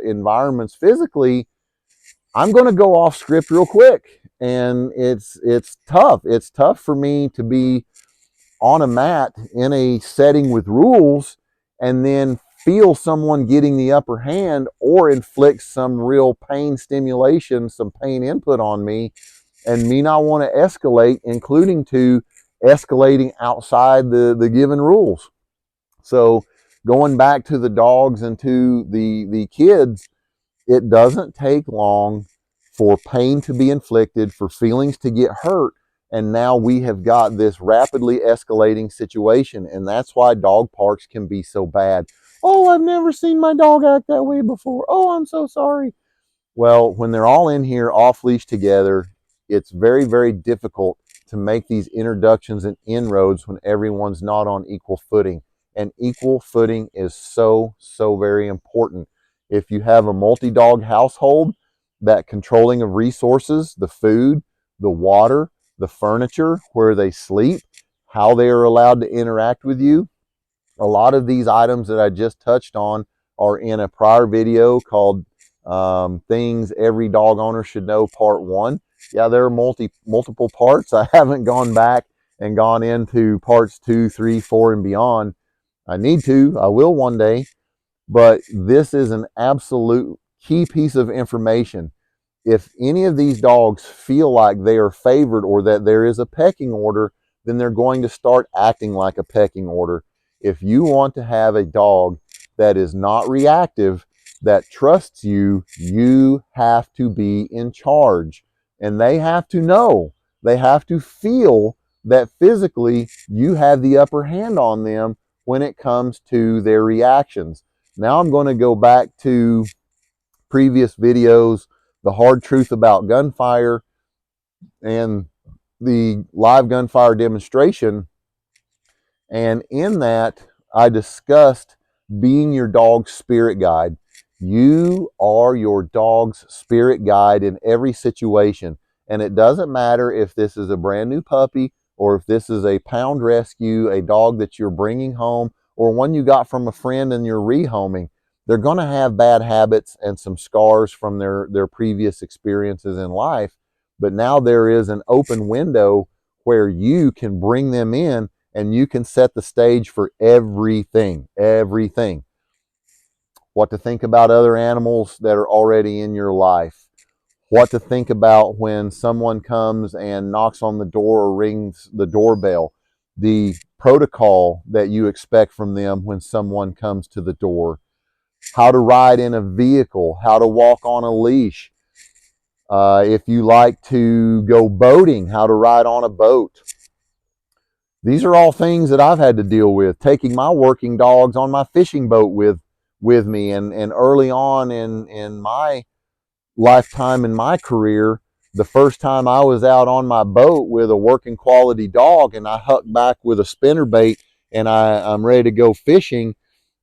environments physically, I'm going to go off script real quick. And it's tough. It's tough for me to be on a mat in a setting with rules and then feel someone getting the upper hand or inflict some real pain stimulation, some pain input on me, and me not want to escalate, including to escalating outside the given rules. So going back to the dogs and to the kids, it doesn't take long for pain to be inflicted, for feelings to get hurt, and now we have got this rapidly escalating situation. And that's why dog parks can be so bad. Oh, I've never seen my dog act that way before. Oh, I'm so sorry. Well, when they're all in here off leash together, it's very, very difficult to make these introductions and inroads when everyone's not on equal footing. And equal footing is so, so very important. If you have a multi-dog household, that controlling of resources, the food, the water, the furniture, where they sleep, how they are allowed to interact with you, a lot of these items that I just touched on are in a prior video called Things Every Dog Owner Should Know Part 1. Yeah, there are multiple parts. I haven't gone back and gone into parts 2, 3, 4, and beyond. I need to. I will one day. But this is an absolute key piece of information. If any of these dogs feel like they are favored or that there is a pecking order, then they're going to start acting like a pecking order. If you want to have a dog that is not reactive, that trusts you, you have to be in charge. And they have to know, they have to feel that physically you have the upper hand on them when it comes to their reactions. Now I'm going to go back to previous videos, the hard truth about gunfire and the live gunfire demonstration. And in that, I discussed being your dog's spirit guide. You are your dog's spirit guide in every situation. And it doesn't matter if this is a brand new puppy or if this is a pound rescue, a dog that you're bringing home, or one you got from a friend and you're rehoming. They're going to have bad habits and some scars from their previous experiences in life. But now there is an open window where you can bring them in and you can set the stage for everything. What to think about other animals that are already in your life. What to think about when someone comes and knocks on the door or rings the doorbell. The protocol that you expect from them when someone comes to the door. How to ride in a vehicle. How to walk on a leash. If you like to go boating, how to ride on a boat. These are all things that I've had to deal with, taking my working dogs on my fishing boat with me. And early on in my lifetime, in my career, the first time I was out on my boat with a working quality dog and I hucked back with a spinnerbait and I'm ready to go fishing.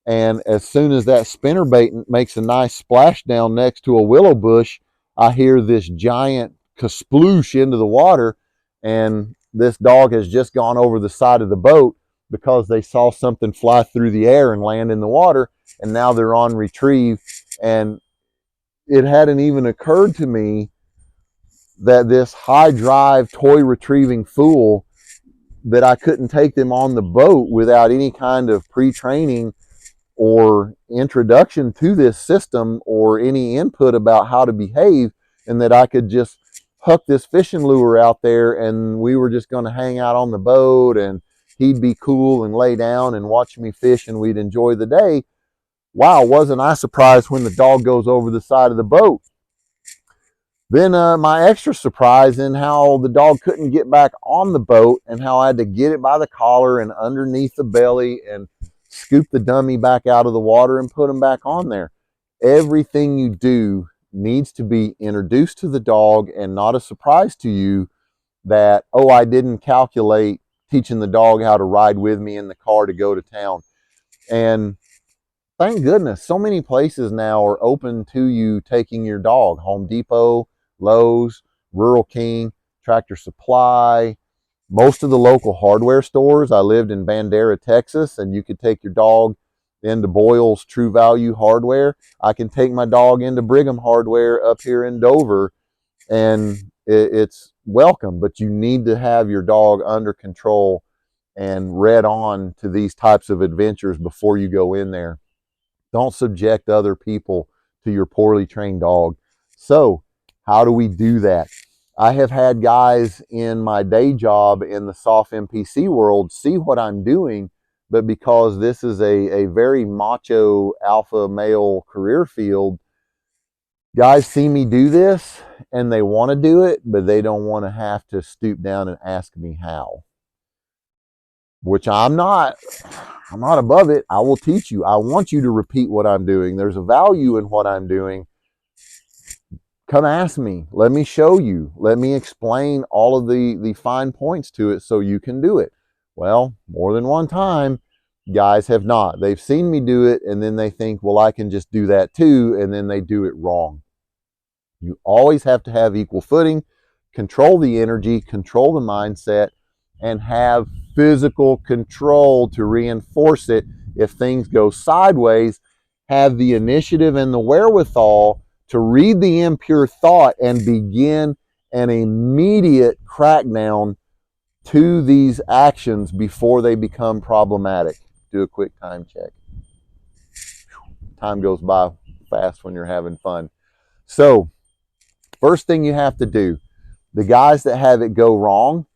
And as soon as that spinnerbait makes a nice splashdown next to a willow bush, I hear this giant kasploosh into the water, and this dog has just gone over the side of the boat because they saw something fly through the air and land in the water, and now they're on retrieve. And it hadn't even occurred to me that this high drive toy retrieving fool, that I couldn't take them on the boat without any kind of pre-training or introduction to this system or any input about how to behave, and that I could just hook this fishing lure out there and we were just going to hang out on the boat and he'd be cool and lay down and watch me fish and we'd enjoy the day. Wow, wasn't I surprised when the dog goes over the side of the boat. Then my extra surprise in how the dog couldn't get back on the boat and how I had to get it by the collar and underneath the belly and scoop the dummy back out of the water and put him back on there. Everything you do needs to be introduced to the dog and not a surprise to you that, oh, I didn't calculate teaching the dog how to ride with me in the car to go to town. And thank goodness so many places now are open to you taking your dog. Home Depot, Lowe's, Rural King, Tractor Supply, most of the local hardware stores. I lived in Bandera, Texas, and you could take your dog into Boyle's True Value Hardware. I can take my dog into Brigham Hardware up here in Dover, and it's welcome, but you need to have your dog under control and read on to these types of adventures before you go in there. Don't subject other people to your poorly trained dog. So, how do we do that? I have had guys in my day job in the soft MPC world see what I'm doing, but because this is a very macho alpha male career field, guys see me do this and they want to do it, but they don't want to have to stoop down and ask me how. Which I'm not above it. I will teach you. I want you to repeat what I'm doing. There's a value in what I'm doing. Come ask me. Let me show you. Let me explain all of the fine points to it so you can do it. Well, more than one time, guys have not. They've seen me do it and then they think, well, I can just do that too, and then they do it wrong. You always have to have equal footing, control the energy, control the mindset, and have physical control to reinforce it if things go sideways. Have the initiative and the wherewithal to read the impure thought and begin an immediate crackdown to these actions before they become problematic. Do a quick time check. Time goes by fast when you're having fun. So, first thing you have to do, the guys that have it go wrong,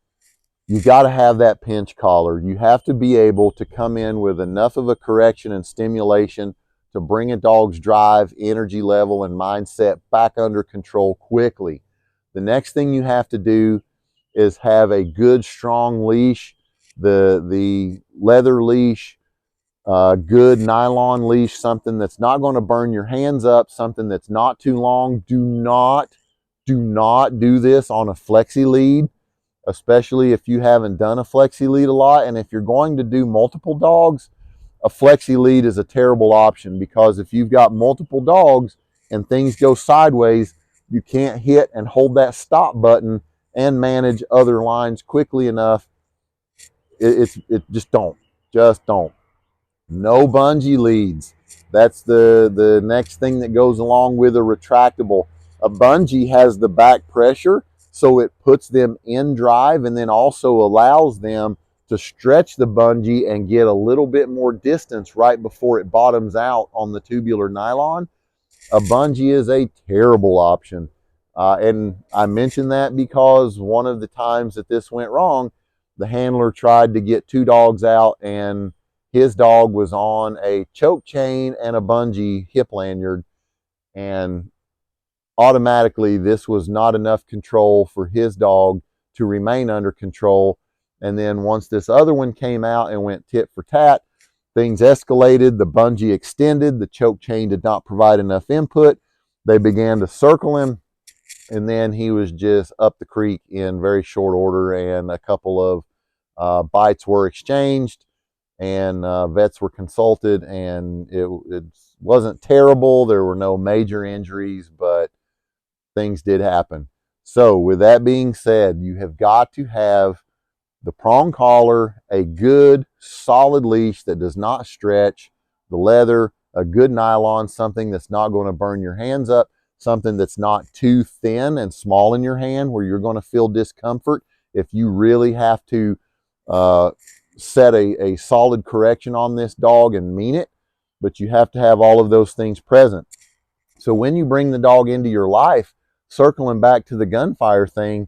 you got to have that pinch collar. You have to be able to come in with enough of a correction and stimulation to bring a dog's drive, energy level, and mindset back under control quickly. The next thing you have to do is have a good, strong leash, the leather leash, good nylon leash, something that's not going to burn your hands up, something that's not too long. Do not do this on a flexi lead, especially if you haven't done a flexi lead a lot. And if you're going to do multiple dogs, a flexi lead is a terrible option, because if you've got multiple dogs and things go sideways, you can't hit and hold that stop button and manage other lines quickly enough. It just don't. No bungee leads. That's the next thing that goes along with a retractable. A bungee has the back pressure, so it puts them in drive and then also allows them to stretch the bungee and get a little bit more distance right before it bottoms out on the tubular nylon. A bungee is a terrible option. And I mention that because one of the times that this went wrong, the handler tried to get two dogs out and his dog was on a choke chain and a bungee hip lanyard, and automatically this was not enough control for his dog to remain under control. And then once this other one came out and went tit for tat, things escalated. The bungee extended. The choke chain did not provide enough input. They began to circle him, and then he was just up the creek in very short order, and a couple of bites were exchanged, and vets were consulted, and it wasn't terrible. There were no major injuries, but things did happen. So with that being said, you have got to have the prong collar, a good solid leash that does not stretch, the leather, a good nylon, something that's not going to burn your hands up, something that's not too thin and small in your hand where you're going to feel discomfort if you really have to set a solid correction on this dog and mean it. But you have to have all of those things present. So when you bring the dog into your life, circling back to the gunfire thing,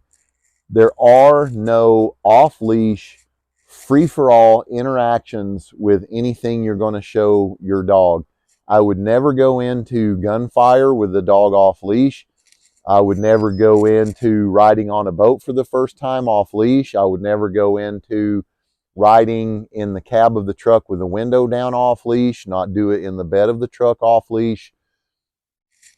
there are no off-leash, free-for-all interactions with anything you're going to show your dog. I would never go into gunfire with the dog off-leash. I would never go into riding on a boat for the first time off-leash. I would never go into riding in the cab of the truck with the window down off-leash, not do it in the bed of the truck off-leash.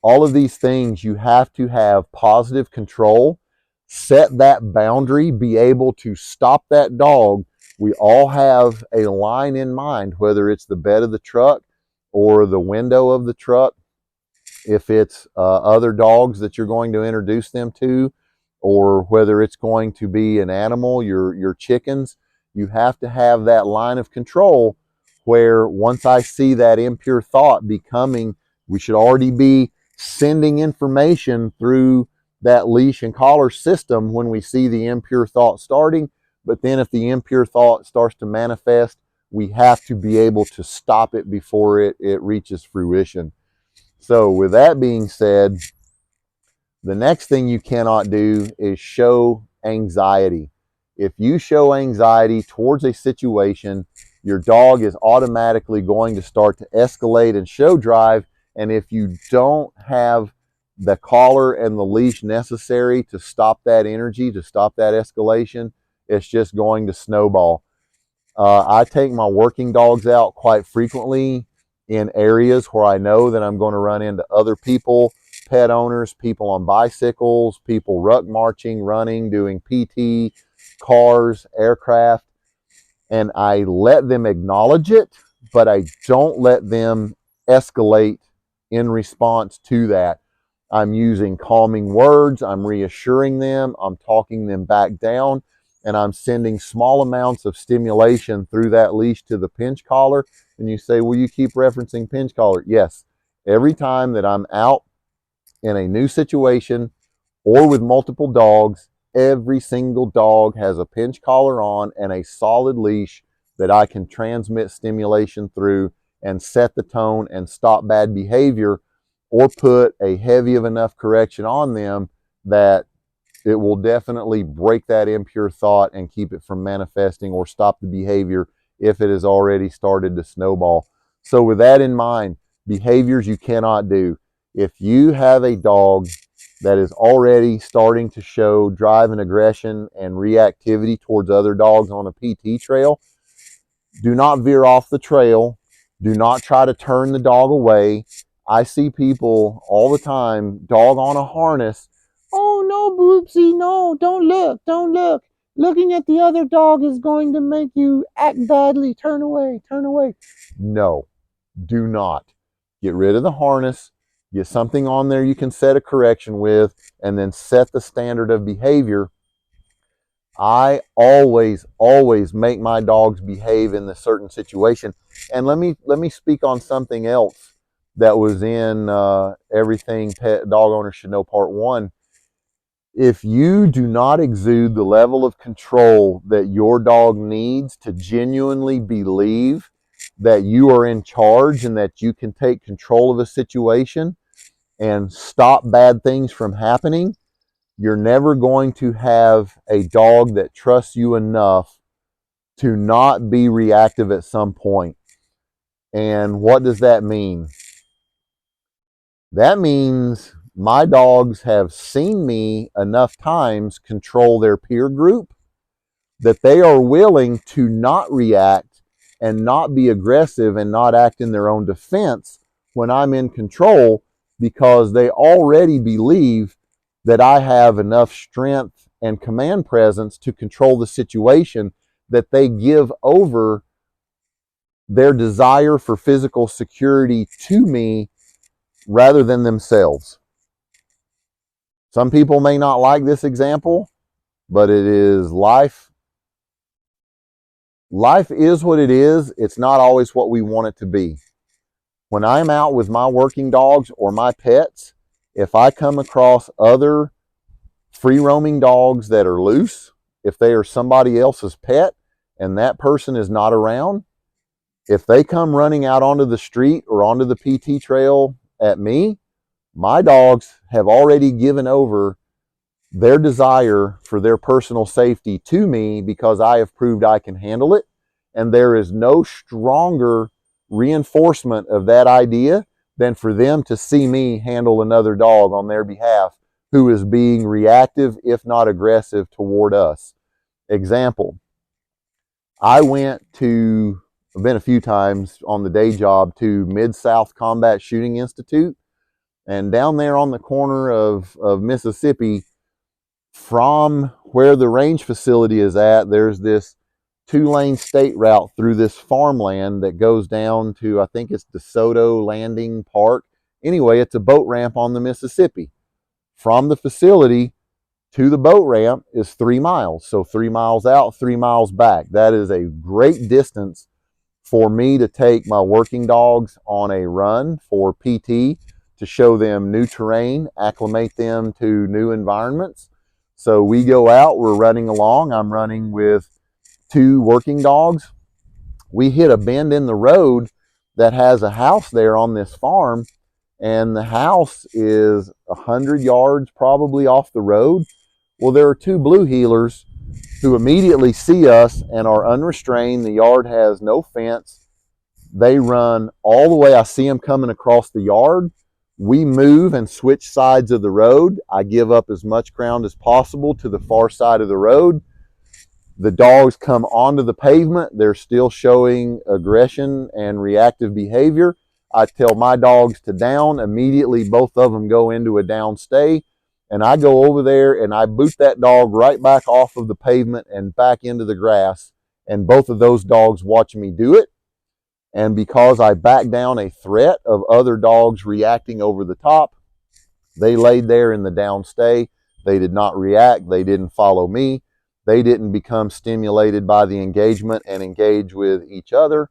All of these things, you have to have positive control, set that boundary, be able to stop that dog. We all have a line in mind, whether it's the bed of the truck or the window of the truck. If it's other dogs that you're going to introduce them to, or whether it's going to be an animal, your chickens, you have to have that line of control where once I see that impure thought becoming, we should already be sending information through that leash and collar system when we see the impure thought starting. But then if the impure thought starts to manifest, we have to be able to stop it before it reaches fruition. So with that being said, the next thing you cannot do is show anxiety. If you show anxiety towards a situation, your dog is automatically going to start to escalate and show drive. And if you don't have the collar and the leash necessary to stop that energy, to stop that escalation, it's just going to snowball. I take my working dogs out quite frequently in areas where I know that I'm going to run into other people, pet owners, people on bicycles, people ruck marching, running, doing PT, cars, aircraft, and I let them acknowledge it, but I don't let them escalate in response to that. I'm using calming words, I'm reassuring them, I'm talking them back down, and I'm sending small amounts of stimulation through that leash to the pinch collar. And you say, well, you keep referencing pinch collar. Yes, every time that I'm out in a new situation or with multiple dogs, every single dog has a pinch collar on and a solid leash that I can transmit stimulation through and set the tone and stop bad behavior, or put a heavy of enough correction on them that it will definitely break that impure thought and keep it from manifesting or stop the behavior if it has already started to snowball. So with that in mind, behaviors you cannot do. If you have a dog that is already starting to show drive and aggression and reactivity towards other dogs on a PT trail, do not veer off the trail. Do not try to turn the dog away. I see people all the time, dog on a harness. Oh no, Boopsie, no, don't look, don't look. Looking at the other dog is going to make you act badly. Turn away, turn away. No, do not. Get rid of the harness, get something on there you can set a correction with, and then set the standard of behavior. I always make my dogs behave in this certain situation. And let me speak on something else that was in Everything Pet Dog Owners Should Know Part 1. If you do not exude the level of control that your dog needs to genuinely believe that you are in charge and that you can take control of a situation and stop bad things from happening, you're never going to have a dog that trusts you enough to not be reactive at some point. And what does that mean? That means my dogs have seen me enough times control their peer group that they are willing to not react and not be aggressive and not act in their own defense when I'm in control, because they already believe that I have enough strength and command presence to control the situation, that they give over their desire for physical security to me rather than themselves. Some people may not like this example, but it is life. Life is what it is. It's not always what we want it to be. When I'm out with my working dogs or my pets, if I come across other free roaming dogs that are loose, if they are somebody else's pet and that person is not around, if they come running out onto the street or onto the PT trail at me, My dogs have already given over their desire for their personal safety to me because I have proved I can handle it. And there is no stronger reinforcement of that idea than for them to see me handle another dog on their behalf who is being reactive, if not aggressive, toward us. Example, I've been a few times on the day job to Mid-South Combat Shooting Institute. And down there on the corner of Mississippi, from where the range facility is at, there's this 2-lane state route through this farmland that goes down to, I think it's DeSoto Landing Park. Anyway, it's a boat ramp on the Mississippi. From the facility to the boat ramp is 3 miles. So 3 miles out, 3 miles back. That is a great distance for me to take my working dogs on a run for PT, to show them new terrain, acclimate them to new environments. So we go out, we're running along. I'm running with 2 working dogs. We hit a bend in the road that has a house there on this farm, and the house is 100 yards probably off the road. Well, there are 2 blue heelers who immediately see us and are unrestrained. The yard has no fence. They run all the way. I see them coming across the yard. We move and switch sides of the road. I give up as much ground as possible to the far side of the road. The dogs come onto the pavement. They're still showing aggression and reactive behavior. I tell my dogs to down. Immediately, both of them go into a down stay. And I go over there and I boot that dog right back off of the pavement and back into the grass. And both of those dogs watch me do it. And because I backed down a threat of other dogs reacting over the top, they laid there in the down stay. They did not react. They didn't follow me. They didn't become stimulated by the engagement and engage with each other.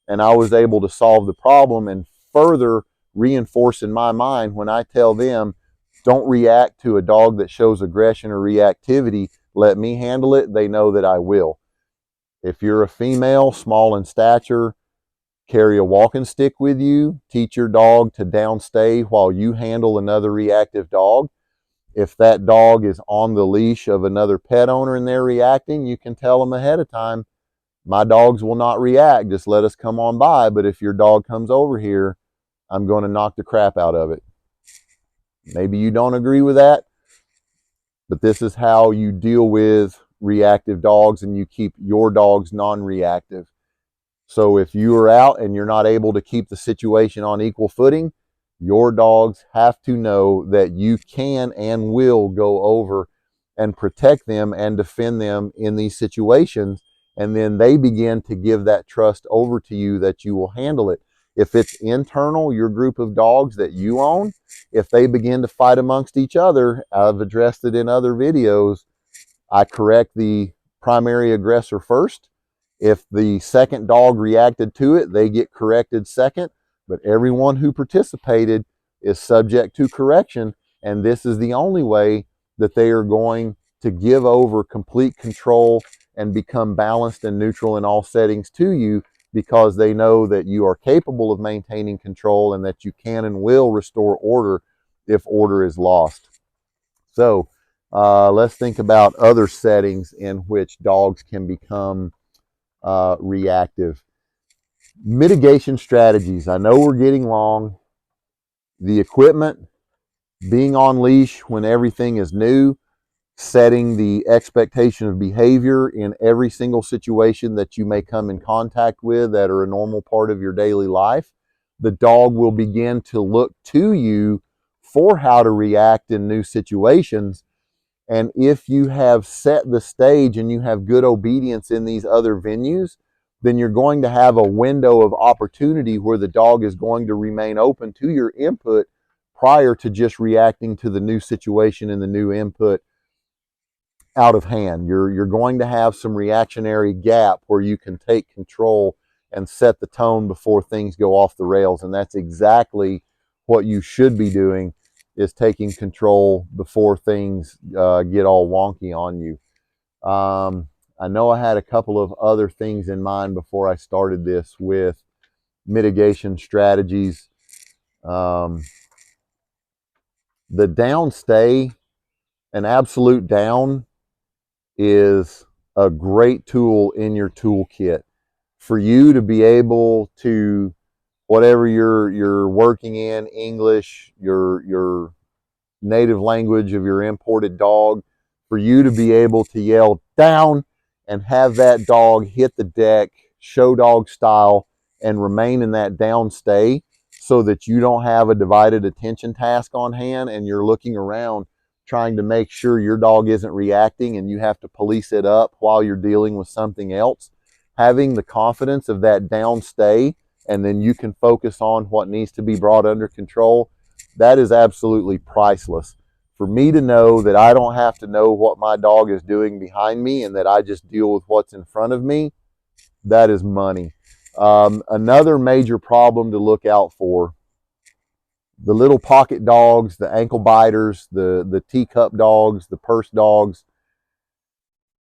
And I was able to solve the problem and further reinforce in my mind when I tell them, don't react to a dog that shows aggression or reactivity. Let me handle it. They know that I will. If you're a female, small in stature, carry a walking stick with you. Teach your dog to downstay while you handle another reactive dog. If that dog is on the leash of another pet owner and they're reacting, you can tell them ahead of time, my dogs will not react. Just let us come on by. But if your dog comes over here, I'm going to knock the crap out of it. Maybe you don't agree with that, but this is how you deal with reactive dogs and you keep your dogs non-reactive. So if you are out and you're not able to keep the situation on equal footing, your dogs have to know that you can and will go over and protect them and defend them in these situations. And then they begin to give that trust over to you that you will handle it. If it's internal, your group of dogs that you own, if they begin to fight amongst each other, I've addressed it in other videos, I correct the primary aggressor first. If the second dog reacted to it, they get corrected second. But everyone who participated is subject to correction. And this is the only way that they are going to give over complete control and become balanced and neutral in all settings to you, because they know that you are capable of maintaining control and that you can and will restore order if order is lost. So let's think about other settings in which dogs can become reactive. Mitigation strategies. I know we're getting long. The equipment, being on leash when everything is new, setting the expectation of behavior in every single situation that you may come in contact with that are a normal part of your daily life. The dog will begin to look to you for how to react in new situations. And if you have set the stage and you have good obedience in these other venues, then you're going to have a window of opportunity where the dog is going to remain open to your input prior to just reacting to the new situation and the new input out of hand. You're going to have some reactionary gap where you can take control and set the tone before things go off the rails. And that's exactly what you should be doing, is taking control before things get all wonky on you. I know I had a couple of other things in mind before I started this with mitigation strategies. The down stay, an absolute down, is a great tool in your toolkit for you to be able to, whatever you're working in, English, your native language of your imported dog, for you to be able to yell down and have that dog hit the deck show dog style and remain in that down stay, so that you don't have a divided attention task on hand and you're looking around trying to make sure your dog isn't reacting and you have to police it up while you're dealing with something else. Having the confidence of that down stay, and then you can focus on what needs to be brought under control, that is absolutely priceless. For me to know that I don't have to know what my dog is doing behind me and that I just deal with what's in front of me, that is money. Another major problem to look out for: the little pocket dogs, the ankle biters, the teacup dogs, the purse dogs.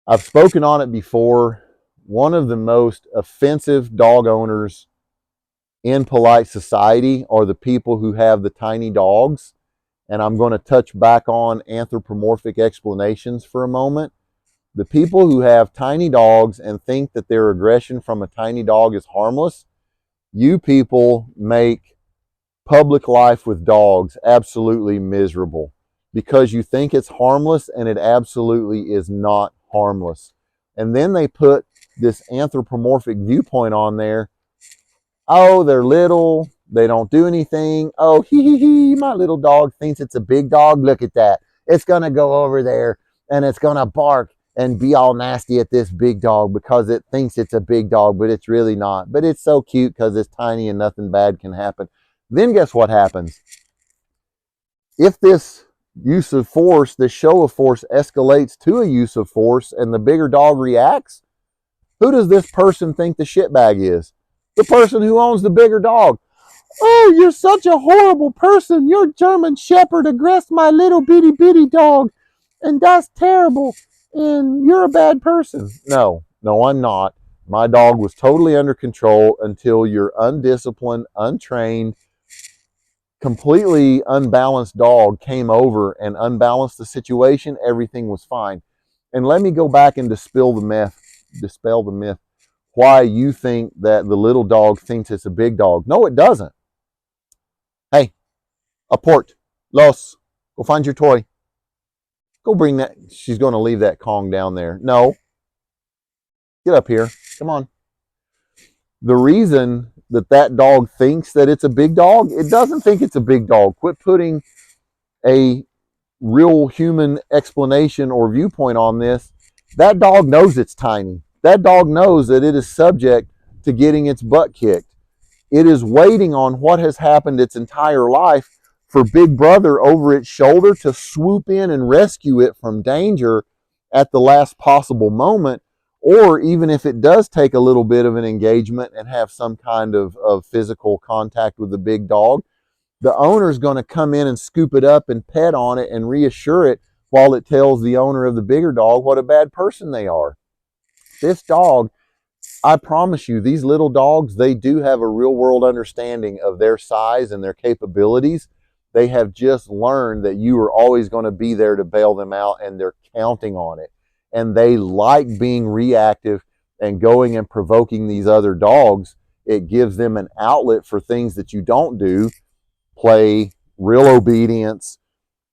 I've spoken on it before. One of the most offensive dog owners in polite society are the people who have the tiny dogs. And I'm going to touch back on anthropomorphic explanations for a moment. The people who have tiny dogs and think that their aggression from a tiny dog is harmless, you people make public life with dogs absolutely miserable, because you think it's harmless and it absolutely is not harmless. And then they put this anthropomorphic viewpoint on there. Oh, they're little, they don't do anything. Oh, my little dog thinks it's a big dog. Look at that. It's going to go over there and it's going to bark and be all nasty at this big dog because it thinks it's a big dog, but it's really not. But it's so cute because it's tiny and nothing bad can happen. Then guess what happens? If this use of force, this show of force, escalates to a use of force and the bigger dog reacts, who does this person think the shitbag is? The person who owns the bigger dog. Oh, you're such a horrible person. Your German Shepherd aggressed my little bitty bitty dog, and that's terrible, and you're a bad person. No, I'm not. My dog was totally under control until your undisciplined, untrained, completely unbalanced dog came over and unbalanced the situation. Everything was fine. And let me go back and dispel the myth why you think that the little dog thinks it's a big dog. No, it doesn't. Hey, aport, los, go find your toy. Go bring that. She's going to leave that Kong down there. No, get up here. Come on. The reason that dog thinks that it's a big dog, it doesn't think it's a big dog. Quit putting a real human explanation or viewpoint on this. That dog knows it's tiny. That dog knows that it is subject to getting its butt kicked. It is waiting on what has happened its entire life for Big Brother over its shoulder to swoop in and rescue it from danger at the last possible moment. Or even if it does take a little bit of an engagement and have some kind of physical contact with the big dog, the owner is going to come in and scoop it up and pet on it and reassure it while it tells the owner of the bigger dog what a bad person they are. This dog, I promise you, these little dogs, they do have a real world understanding of their size and their capabilities. They have just learned that you are always going to be there to bail them out, and they're counting on it. And they like being reactive and going and provoking these other dogs. It gives them an outlet for things that you don't do: play, real obedience,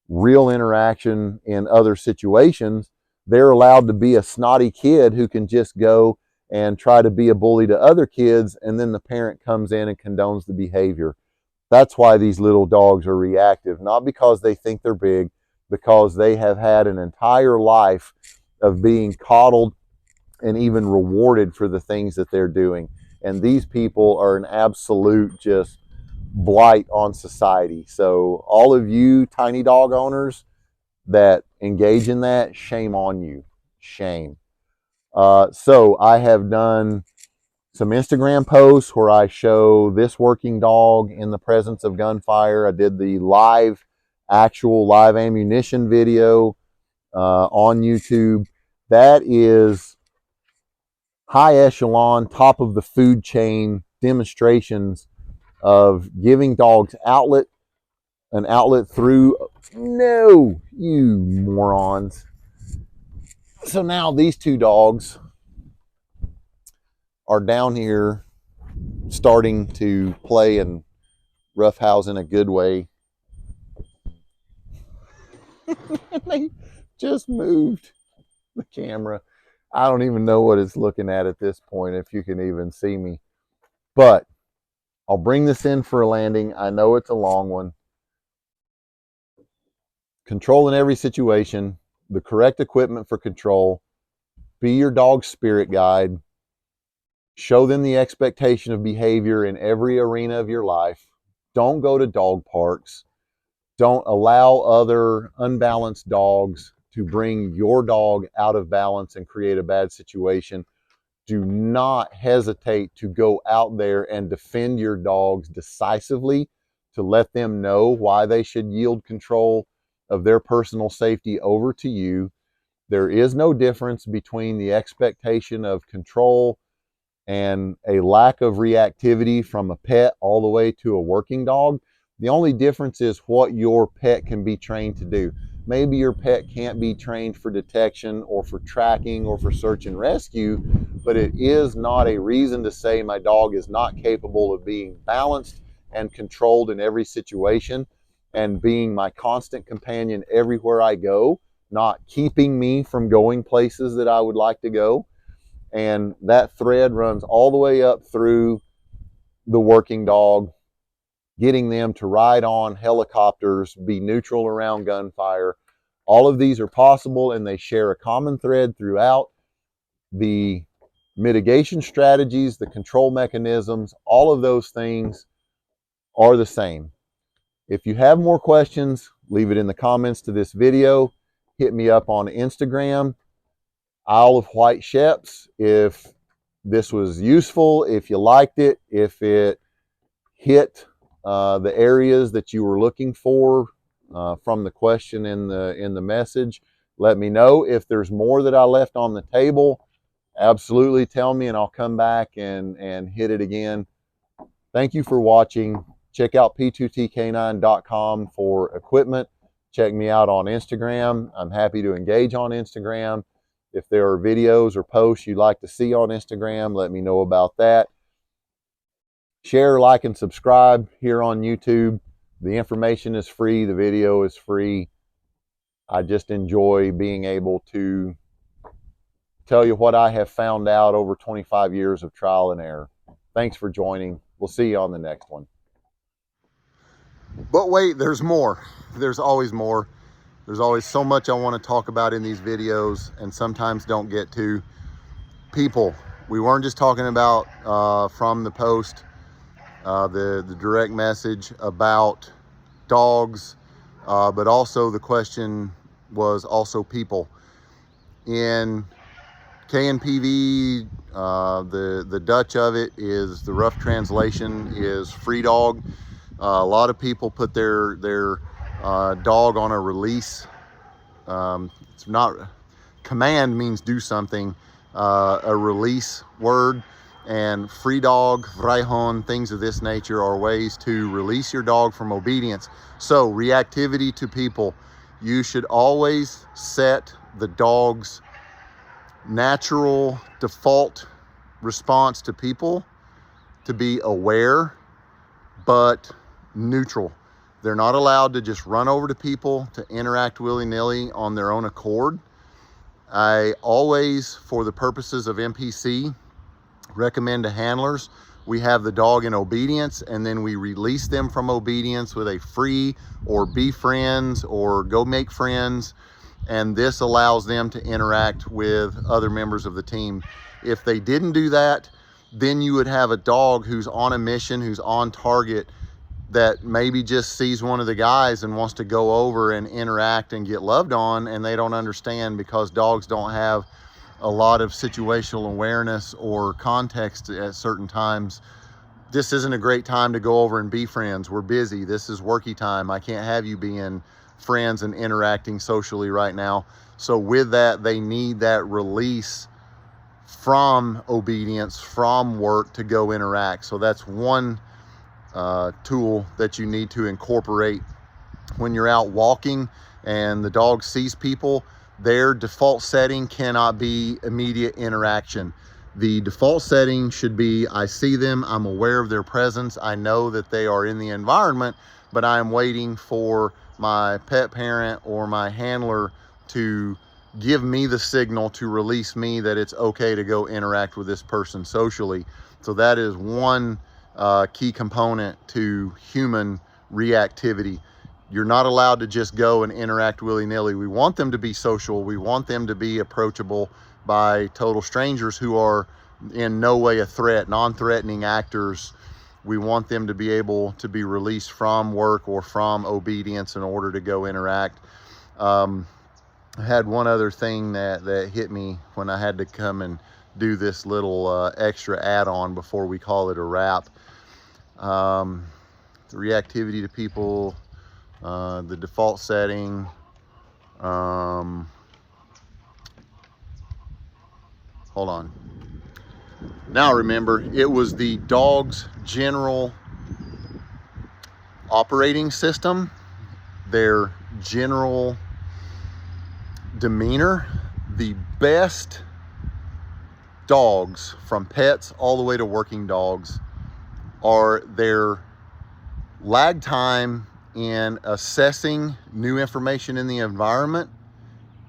real interaction in other situations. They're allowed to be a snotty kid who can just go and try to be a bully to other kids, and then the parent comes in and condones the behavior. That's why these little dogs are reactive, not because they think they're big, because they have had an entire life of being coddled and even rewarded for the things that they're doing. And these people are an absolute just blight on society. So all of you tiny dog owners that engage in that, shame on you. Shame. So I have done some Instagram posts where I show this working dog in the presence of gunfire. I did the actual live ammunition video on YouTube. That is high echelon, top of the food chain demonstrations of giving dogs outlet, an outlet through. No, you morons. So now these two dogs are down here starting to play and roughhouse in a good way. They just moved the camera. I don't even know what it's looking at this point, if you can even see me. But I'll bring this in for a landing. I know it's a long one. Control in every situation, the correct equipment for control, be your dog's spirit guide, show them the expectation of behavior in every arena of your life. Don't go to dog parks. Don't allow other unbalanced dogs to bring your dog out of balance and create a bad situation. Do not hesitate to go out there and defend your dogs decisively, to let them know why they should yield control of their personal safety over to you. There is no difference between the expectation of control and a lack of reactivity from a pet all the way to a working dog. The only difference is what your pet can be trained to do. Maybe your pet can't be trained for detection or for tracking or for search and rescue, but it is not a reason to say my dog is not capable of being balanced and controlled in every situation and being my constant companion everywhere I go, not keeping me from going places that I would like to go. And that thread runs all the way up through the working dog, getting them to ride on helicopters, be neutral around gunfire. All of these are possible, and they share a common thread throughout. The mitigation strategies, the control mechanisms, all of those things are the same. If you have more questions, leave it in the comments to this video. Hit me up on Instagram, Isle of White Sheps. If this was useful, if you liked it, if it hit the areas that you were looking for from the question in the message, let me know. If there's more that I left on the table, absolutely tell me and I'll come back and hit it again. Thank you for watching. Check out p2tcanine.com for equipment. Check me out on Instagram. I'm happy to engage on Instagram. If there are videos or posts you'd like to see on Instagram, let me know about that. Share, like, and subscribe here on YouTube. The information is free. The video is free. I just enjoy being able to tell you what I have found out over 25 years of trial and error. Thanks for joining. We'll see you on the next one. But wait, there's more. There's always more. There's always so much I want to talk about in these videos and sometimes don't get to. People, we weren't just talking about from the post, the direct message about dogs, but also the question was also people. In KNPV, the Dutch of it is, the rough translation is free dog. A lot of people put their dog on a release. It's not, command means do something, a release word, and free dog, vrijhond, things of this nature are ways to release your dog from obedience. So reactivity to people, you should always set the dog's natural default response to people to be aware but neutral. They're not allowed to just run over to people, to interact willy-nilly on their own accord. I always, for the purposes of MPC, recommend to handlers, we have the dog in obedience and then we release them from obedience with a free or be friends or go make friends. And this allows them to interact with other members of the team. If they didn't do that, then you would have a dog who's on a mission, who's on target, that maybe just sees one of the guys and wants to go over and interact and get loved on, and they don't understand because dogs don't have a lot of situational awareness or context at certain times. This isn't a great time to go over and be friends. We're busy. This is worky time. I can't have you being friends and interacting socially right now. So with that, they need that release from obedience, from work, to go interact. So that's one tool that you need to incorporate when you're out walking and the dog sees people, their default setting cannot be immediate interaction. The default setting should be, I see them, I'm aware of their presence, I know that they are in the environment, but I'm waiting for my pet parent or my handler to give me the signal to release me that it's okay to go interact with this person socially. So that is one key component to human reactivity. You're not allowed to just go and interact willy-nilly. We want them to be social. We want them to be approachable by total strangers who are in no way a threat, non-threatening actors. We want them to be able to be released from work or from obedience in order to go interact. I had one other thing that hit me when I had to come and do this little extra add-on before we call it a wrap. The reactivity to people, the default setting, hold on. Now remember, it was the dog's general operating system, their general demeanor. The best dogs, from pets all the way to working dogs, are their lag time in assessing new information in the environment,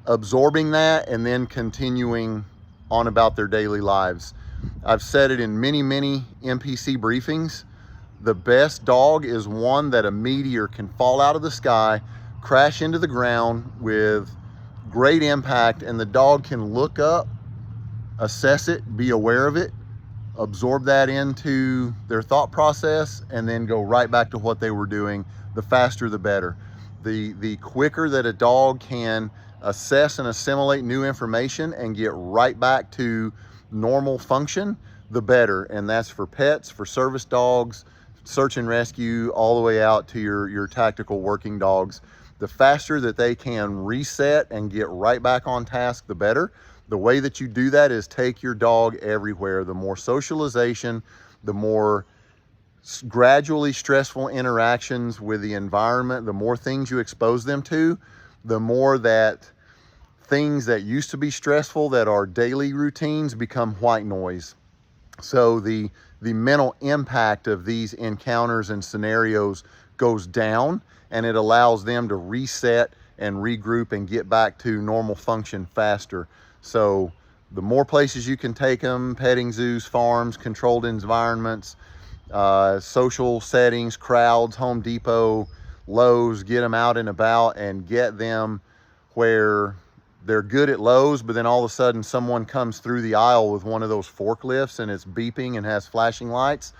absorbing that, and then continuing on about their daily lives. I've said it in many NPC briefings. The best dog is one that a meteor can fall out of the sky, crash into the ground with great impact, and the dog can look up, assess it, be aware of it, absorb that into their thought process, and then go right back to what they were doing. The faster the better. The quicker that a dog can assess and assimilate new information and get right back to normal function, the better. And that's for pets, for service dogs, search and rescue, all the way out to your tactical working dogs. The faster that they can reset and get right back on task, the better. The way that you do that is take your dog everywhere. The more socialization, the more gradually stressful interactions with the environment, the more things you expose them to, the more that things that used to be stressful, that are daily routines, become white noise. So the mental impact of these encounters and scenarios goes down, and it allows them to reset and regroup and get back to normal function faster. So the more places you can take them, petting zoos, farms, controlled environments, social settings, crowds, Home Depot, Lowe's, get them out and about and get them where they're good at Lowe's, but then all of a sudden someone comes through the aisle with one of those forklifts and it's beeping and has flashing lights.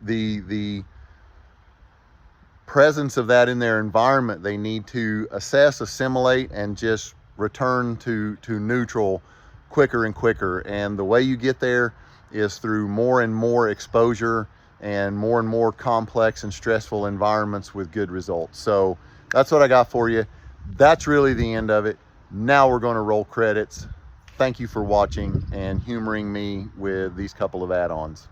The presence of that in their environment, they need to assess, assimilate, and just return to neutral quicker and quicker. And the way you get there is through more and more exposure and more complex and stressful environments with good results. So that's what I got for you. That's really the end of it. Now we're going to roll credits. Thank you for watching and humoring me with these couple of add-ons.